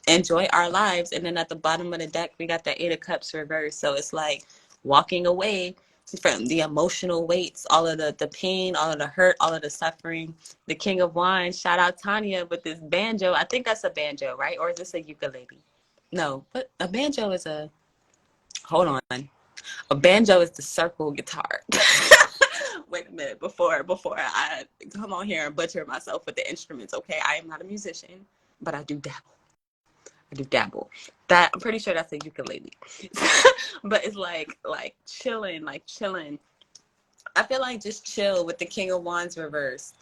enjoy our lives. And then at the bottom of the deck, we got the Eight of Cups reversed. So it's like walking away from the emotional weights, all of the pain, all of the hurt, all of the suffering. The King of Wands, shout out Tanya with this banjo. I think that's a banjo, right? Or is this a ukulele? No, but a banjo is hold on. A banjo is the circle guitar. Wait a minute, before I come on here and butcher myself with the instruments, okay? I am not a musician, but I do dabble. That, I'm pretty sure that's a ukulele. But it's like chilling. I feel like just chill with the King of Wands reversed.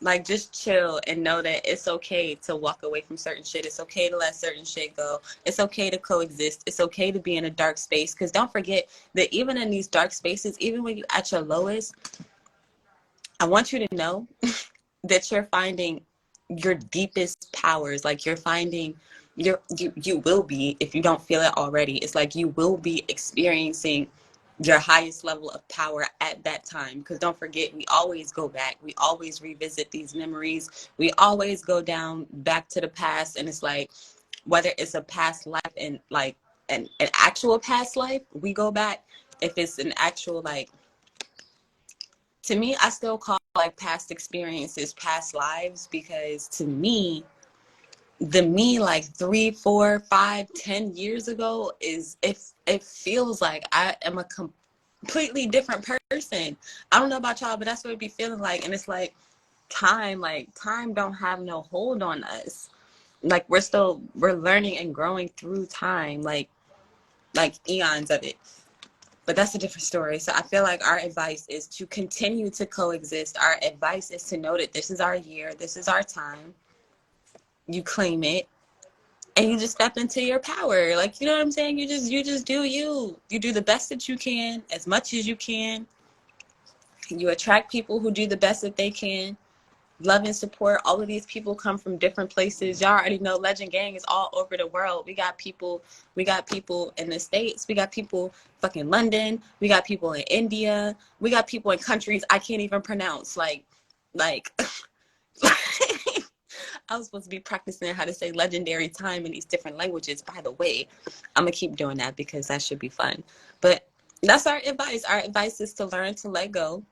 Like, just chill and know that it's okay to walk away from certain shit. It's okay to let certain shit go. It's okay to coexist. It's okay to be in a dark space. Because don't forget that even in these dark spaces, even when you're at your lowest, I want you to know that you're finding your deepest powers. Like, you're finding you will be, if you don't feel it already, it's like you will be experiencing your highest level of power at that time. Because don't forget, we always go back, we always revisit these memories, we always go down back to the past. And it's like, whether it's a past life and like an actual past life, we go back. If it's an actual, like, to me, I still call like past experiences past lives, because to me, the me like 3, 4, 5, 10 years ago is, if it feels like I am a completely different person. I don't know about y'all, but that's what it be feeling like. And it's like time don't have no hold on us. Like, we're learning and growing through time, like eons of it. But that's a different story. So I feel like our advice is to continue to coexist. Our advice is to know that this is our year, this is our time. You claim it, and you just step into your power. Like, you know what I'm saying? You just do you. You do the best that you can, as much as you can. You attract people who do the best that they can. Love and support. All of these people come from different places. Y'all already know Legend Gang is all over the world. We got people in the States. We got people fucking London. We got people in India. We got people in countries I can't even pronounce. Like I was supposed to be practicing how to say legendary time in these different languages. By the way, I'm gonna keep doing that because that should be fun. But that's our advice. Our advice is to learn to let go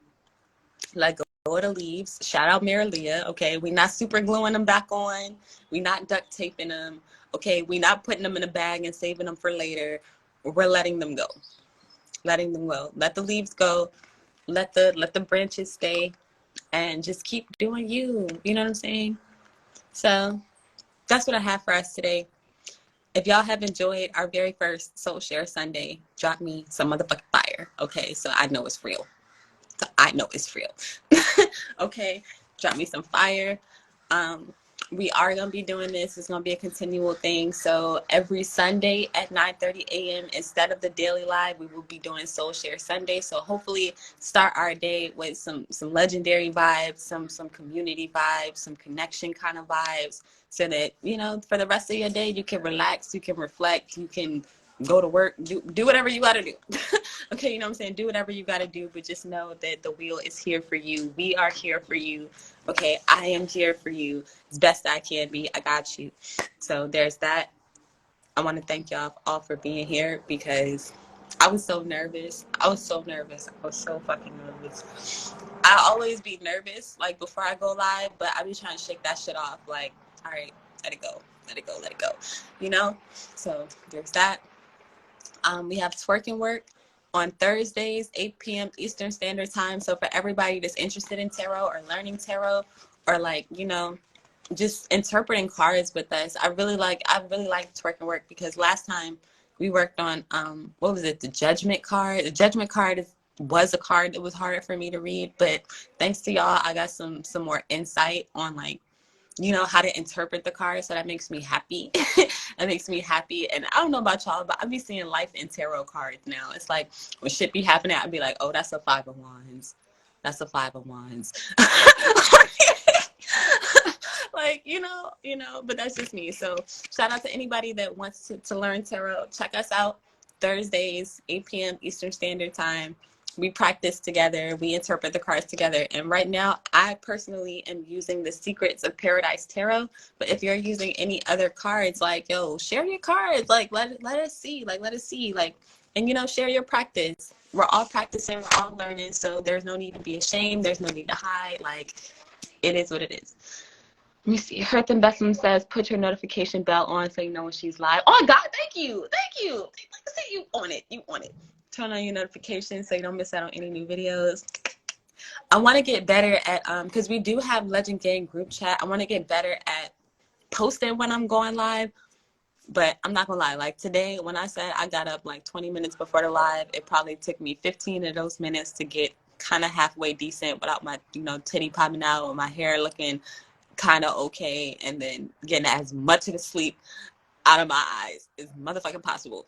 of the leaves. Shout out Mary Leah. Okay, we not super gluing them back on. We not duct taping them. Okay, we not putting them in a bag and saving them for later. We're letting them go. Letting them go. Let the leaves go. Let the branches stay, and just keep doing you. You know what I'm saying? So that's what I have for us today. If y'all have enjoyed our very first Soul Share Sunday, drop me some motherfucking fire. Okay, so I know it's real. Okay, drop me some fire. We are going to be doing this. It's going to be a continual thing. So every Sunday at 9:30 a.m. instead of the daily live, we will be doing Soul Share Sunday. So hopefully start our day with some legendary vibes, some community vibes, some connection kind of vibes, so that, for the rest of your day, you can relax, you can reflect, you can go to work, do whatever you got to do. Okay, you know what I'm saying? Do whatever you got to do, but just know that the wheel is here for you. We are here for you. Okay, I am here for you as best I can be. I got you. So there's that. I want to thank y'all all for being here, because I was so nervous. I was so fucking nervous. I always be nervous, like, before I go live, but I be trying to shake that shit off. Like, all right, let it go. So there's that. We have twerking work on Thursdays, 8 p.m. Eastern Standard Time. So for everybody that's interested in tarot or learning tarot, or just interpreting cards with us, I really like twerking work, because last time we worked on what was it, the judgment card. The judgment card was a card that was harder for me to read, but thanks to y'all, I got some more insight on how to interpret the cards. So that makes me happy. That makes me happy. And I don't know about y'all, but I be seeing life in tarot cards now. It's like when shit be happening, I'd be like, oh, that's a 5 of Wands. That's the 5 of Wands. Like, but that's just me. So shout out to anybody that wants to learn tarot. Check us out Thursdays, 8 p.m. Eastern Standard Time. We practice together. We interpret the cards together. And right now, I personally am using the Secrets of Paradise Tarot. But if you're using any other cards, like, yo, share your cards. Like, let us see. Like, let us see. Like, and, share your practice. We're all practicing. We're all learning. So there's no need to be ashamed. There's no need to hide. Like, it is what it is. Let me see. Herth Investment says, put your notification bell on so you know when she's live. Oh, God, thank you. Thank you. See, you on it. You on it. Turn on your notifications so you don't miss out on any new videos. I want to get better at, because we do have Legend Gang group chat. I want to get better at posting when I'm going live. But I'm not going to lie. Like today, when I said I got up like 20 minutes before the live, it probably took me 15 of those minutes to get kind of halfway decent without my, titty popping out or my hair looking kind of okay, and then getting as much of the sleep out of my eyes is motherfucking possible.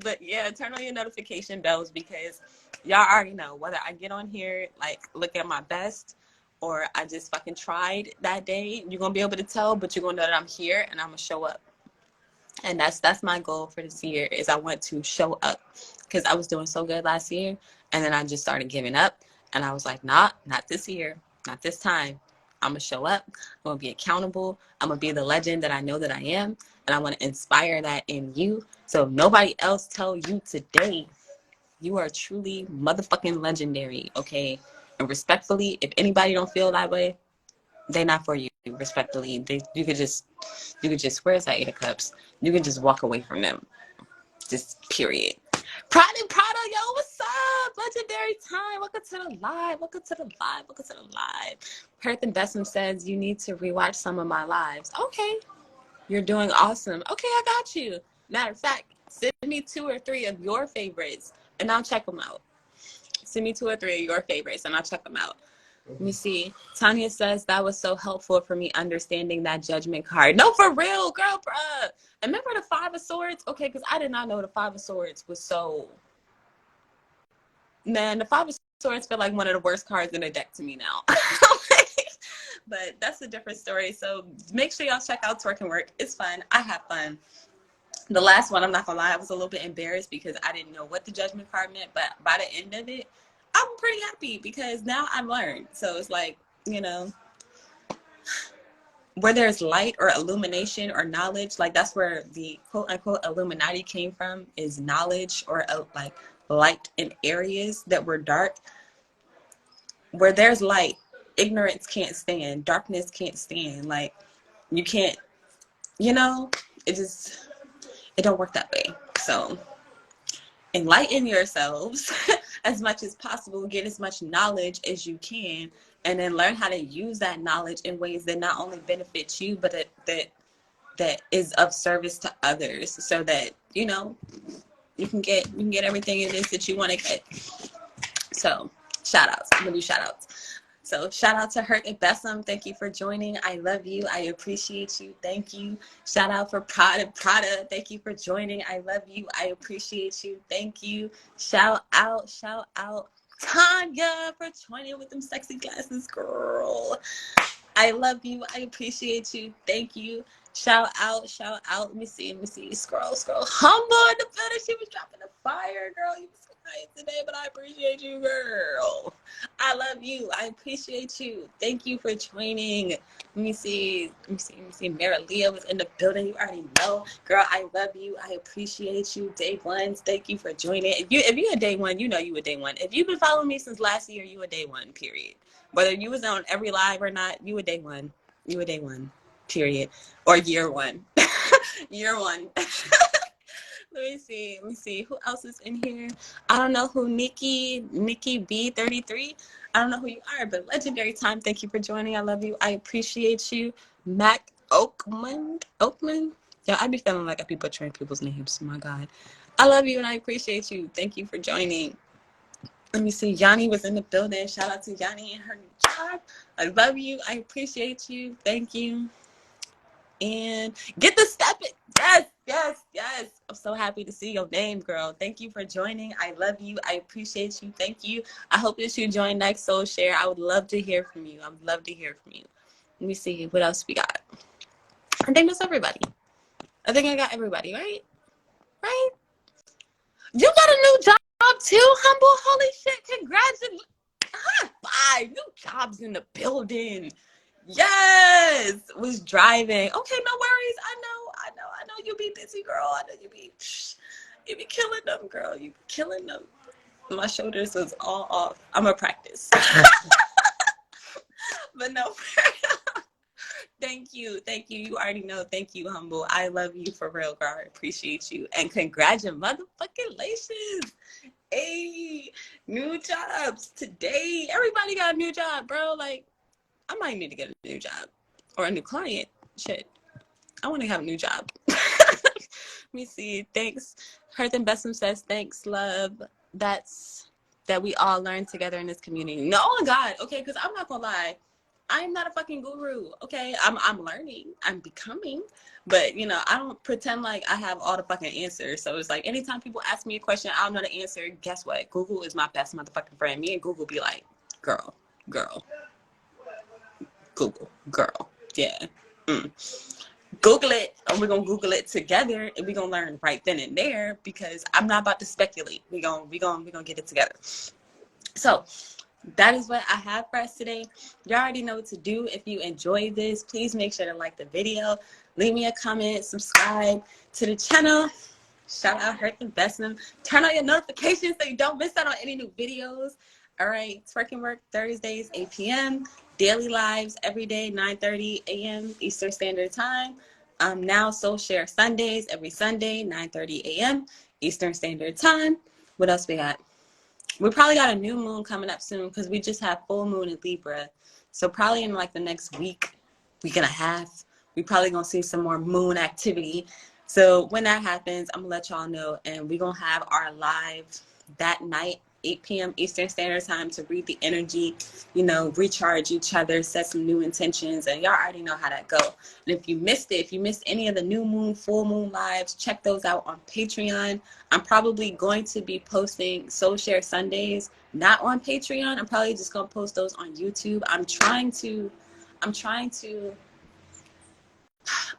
But yeah, turn on your notification bells because y'all already know whether I get on here, like, look at my best, or I just fucking tried that day, you're gonna be able to tell, but you're gonna know that I'm here and I'm gonna show up. And that's my goal for this year, is I want to show up, because I was doing so good last year, and then I just started giving up, and I was like, not this year, not this time. I'm gonna show up. I'm gonna be accountable. I'm gonna be the legend that I know that I am, and I want to inspire that in you. So if nobody else tell you today, you are truly motherfucking legendary, okay? And respectfully, if anybody don't feel that way, they're not for you. Respectfully, you could just, where's that 8 of Cups? You can just walk away from them. Just period. Pride and Prada, yo, what's up? Legendary time. Welcome to the live. Welcome to the live. Welcome to the live. Perth Investment says you need to rewatch some of my lives. Okay, you're doing awesome. Okay, I got you. Matter of fact, send me 2 or 3 of your favorites, and I'll check them out. Send me 2 or 3 of your favorites, and I'll check them out. Let me see. Tanya says that was so helpful for me understanding that Judgment card. No, for real, girl, bruh. Remember the 5 of Swords? Okay, because I did not know the 5 of Swords was so... Man, the 5 of Swords feel like one of the worst cards in the deck to me now. But that's a different story. So make sure y'all check out Twerk and Work. It's fun. I have fun. The last one, I'm not gonna lie, I was a little bit embarrassed because I didn't know what the Judgment card meant. But by the end of it, I'm pretty happy because now I've learned. So it's like, where there's light or illumination or knowledge, like that's where the quote unquote Illuminati came from, is knowledge or like light in areas that were dark. Where there's light, ignorance can't stand, darkness can't stand. Like you can't, it don't work that way. So enlighten yourselves as much as possible, get as much knowledge as you can, and then learn how to use that knowledge in ways that not only benefit you, but that is of service to others, so that you can get everything it is that you want to get. So shout outs. I'm gonna do shout outs. So shout out to Hurt and Bessem. Thank you for joining. I love you. I appreciate you. Thank you. Shout out for Prada. Thank you for joining. I love you. I appreciate you. Thank you. Shout out Tanya for joining with them sexy glasses, girl. I love you. I appreciate you. Thank you. Shout out. Let me see. Scroll. Humble in the building. She was dropping the fire, girl. You was so nice today, but I appreciate you, girl. I love you. I appreciate you. Thank you for joining. Let me see. Mara Leah was in the building. You already know, girl. I love you. I appreciate you. Day ones. Thank you for joining. If you a day one, you know you a day one. If you've been following me since last year, you a day one. Period. Whether you was on every live or not, you a day one. You a day one. Period. Or year one. Year one. Let me see. Who else is in here? I don't know who Nikki B33. I don't know who you are, but legendary time. Thank you for joining. I love you. I appreciate you. Mac Oakman. Yeah, I be feeling like I be butchering people's names. Oh my God. I love you and I appreciate you. Thank you for joining. Let me see. Yanni was in the building. Shout out to Yanni and her new job. I love you. I appreciate you. Thank you. And get the step it. Yes. I'm so so happy to see your name, girl. Thank you for joining. I love you. I appreciate you. Thank you. I hope that you join next Soul Share. I would love to hear from you. I would love to hear from you. Let me see what else we got. I think that's everybody. I think I got everybody, right? Right? You got a new job too, Humble? Holy shit, congratulations. High five. New jobs in the building. Yes. Was driving. Okay, no worries. I know. You be busy, girl. I know you be killing them, girl. You be killing them. My shoulders was all off. I'm a practice. But no, thank you. You already know. Thank you, Humble. I love you for real, girl. I appreciate you. And congratulations. Hey, new jobs today. Everybody got a new job, bro. Like, I might need to get a new job or a new client. Shit. I want to have a new job. Let me see. Thanks. Hearth and Bessom says, thanks, love. That we all learn together in this community. No, oh God. Okay, because I'm not gonna lie. I'm not a fucking guru. Okay, I'm learning. I'm becoming. But you know, I don't pretend like I have all the fucking answers. So it's like anytime people ask me a question, I don't know the answer. Guess what? Google is my best motherfucking friend. Me and Google be like, girl, Google, girl, yeah. Google it, and we're gonna Google it together, and we're gonna learn right then and there because I'm not about to speculate. We gonna get it together. So that is what I have for us today. You already know what to do. If you enjoyed this, please make sure to like the video, leave me a comment, subscribe to the channel. Shout out Hearth and Bessom. Turn on your notifications so you don't miss out on any new videos. All right, Twerk and Work Thursdays, 8 p.m. Daily lives every day, 9:30 a.m. Eastern Standard Time. Now Soul Share Sundays, every Sunday, 9:30 a.m. Eastern Standard Time. What else we got? We probably got a new moon coming up soon because we just have full moon in Libra. So probably in like the next week and a half, we probably gonna see some more moon activity. So when that happens, I'm gonna let y'all know, and we're gonna have our live that night, 8 p.m. Eastern Standard Time, to read the energy, you know, recharge each other, set some new intentions, and y'all already know how that go. And if you missed it, if you missed any of the new moon, full moon lives, check those out on Patreon. I'm probably going to be posting Soul Share Sundays not on Patreon. I'm probably just gonna post those on YouTube. I'm trying to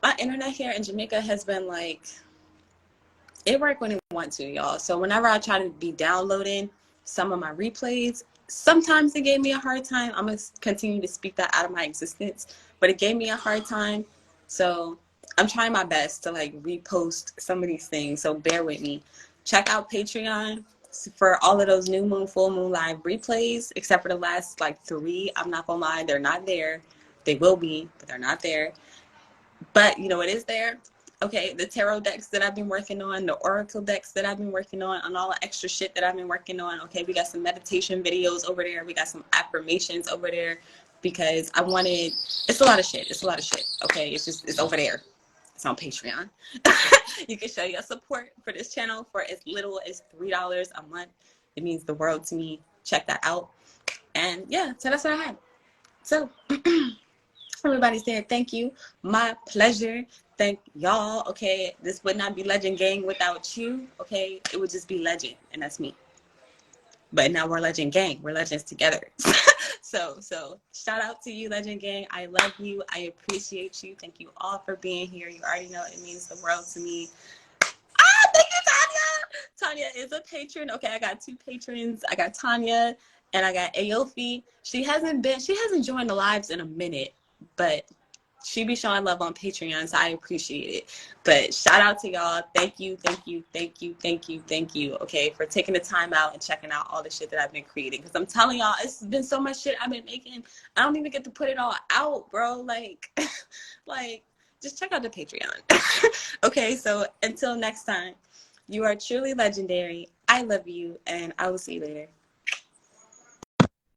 my internet here in Jamaica has been like, it worked when it want to, y'all. So whenever I try to be downloading some of my replays, sometimes it gave me a hard time. I'm gonna continue to speak that out of my existence, but it gave me a hard time. So I'm trying my best to like repost some of these things. So bear with me. Check out Patreon for all of those new moon, full moon live replays, except for the last like 3. I'm not gonna lie, they're not there. They will be, but they're not there. But you know what is there? Okay, the tarot decks that I've been working on, the oracle decks that I've been working on all the extra shit that I've been working on. Okay, we got some meditation videos over there. We got some affirmations over there because I wanted, it's a lot of shit. Okay, it's over there. It's on Patreon. You can show your support for this channel for as little as $3 a month. It means the world to me. Check that out. And yeah, so that's what I had. So everybody said thank you. My pleasure. Thank y'all. Okay, this would not be Legend Gang without you. Okay, it would just be Legend, and that's me. But now we're Legend Gang. We're legends together. So shout out to you, Legend Gang. I love you. I appreciate you. Thank you all for being here. You already know it means the world to me. Thank you, Tanya. Tanya is a patron. Okay, I got 2 patrons. I got Tanya and I got Aofi. She hasn't joined the lives in a minute, but she be showing love on Patreon, so I appreciate it. But shout out to y'all. Thank you, okay, for taking the time out and checking out all the shit that I've been creating. Because I'm telling y'all, it's been so much shit I've been making. I don't even get to put it all out, bro. Like, just check out the Patreon. Okay, so until next time, you are truly legendary. I love you, and I will see you later.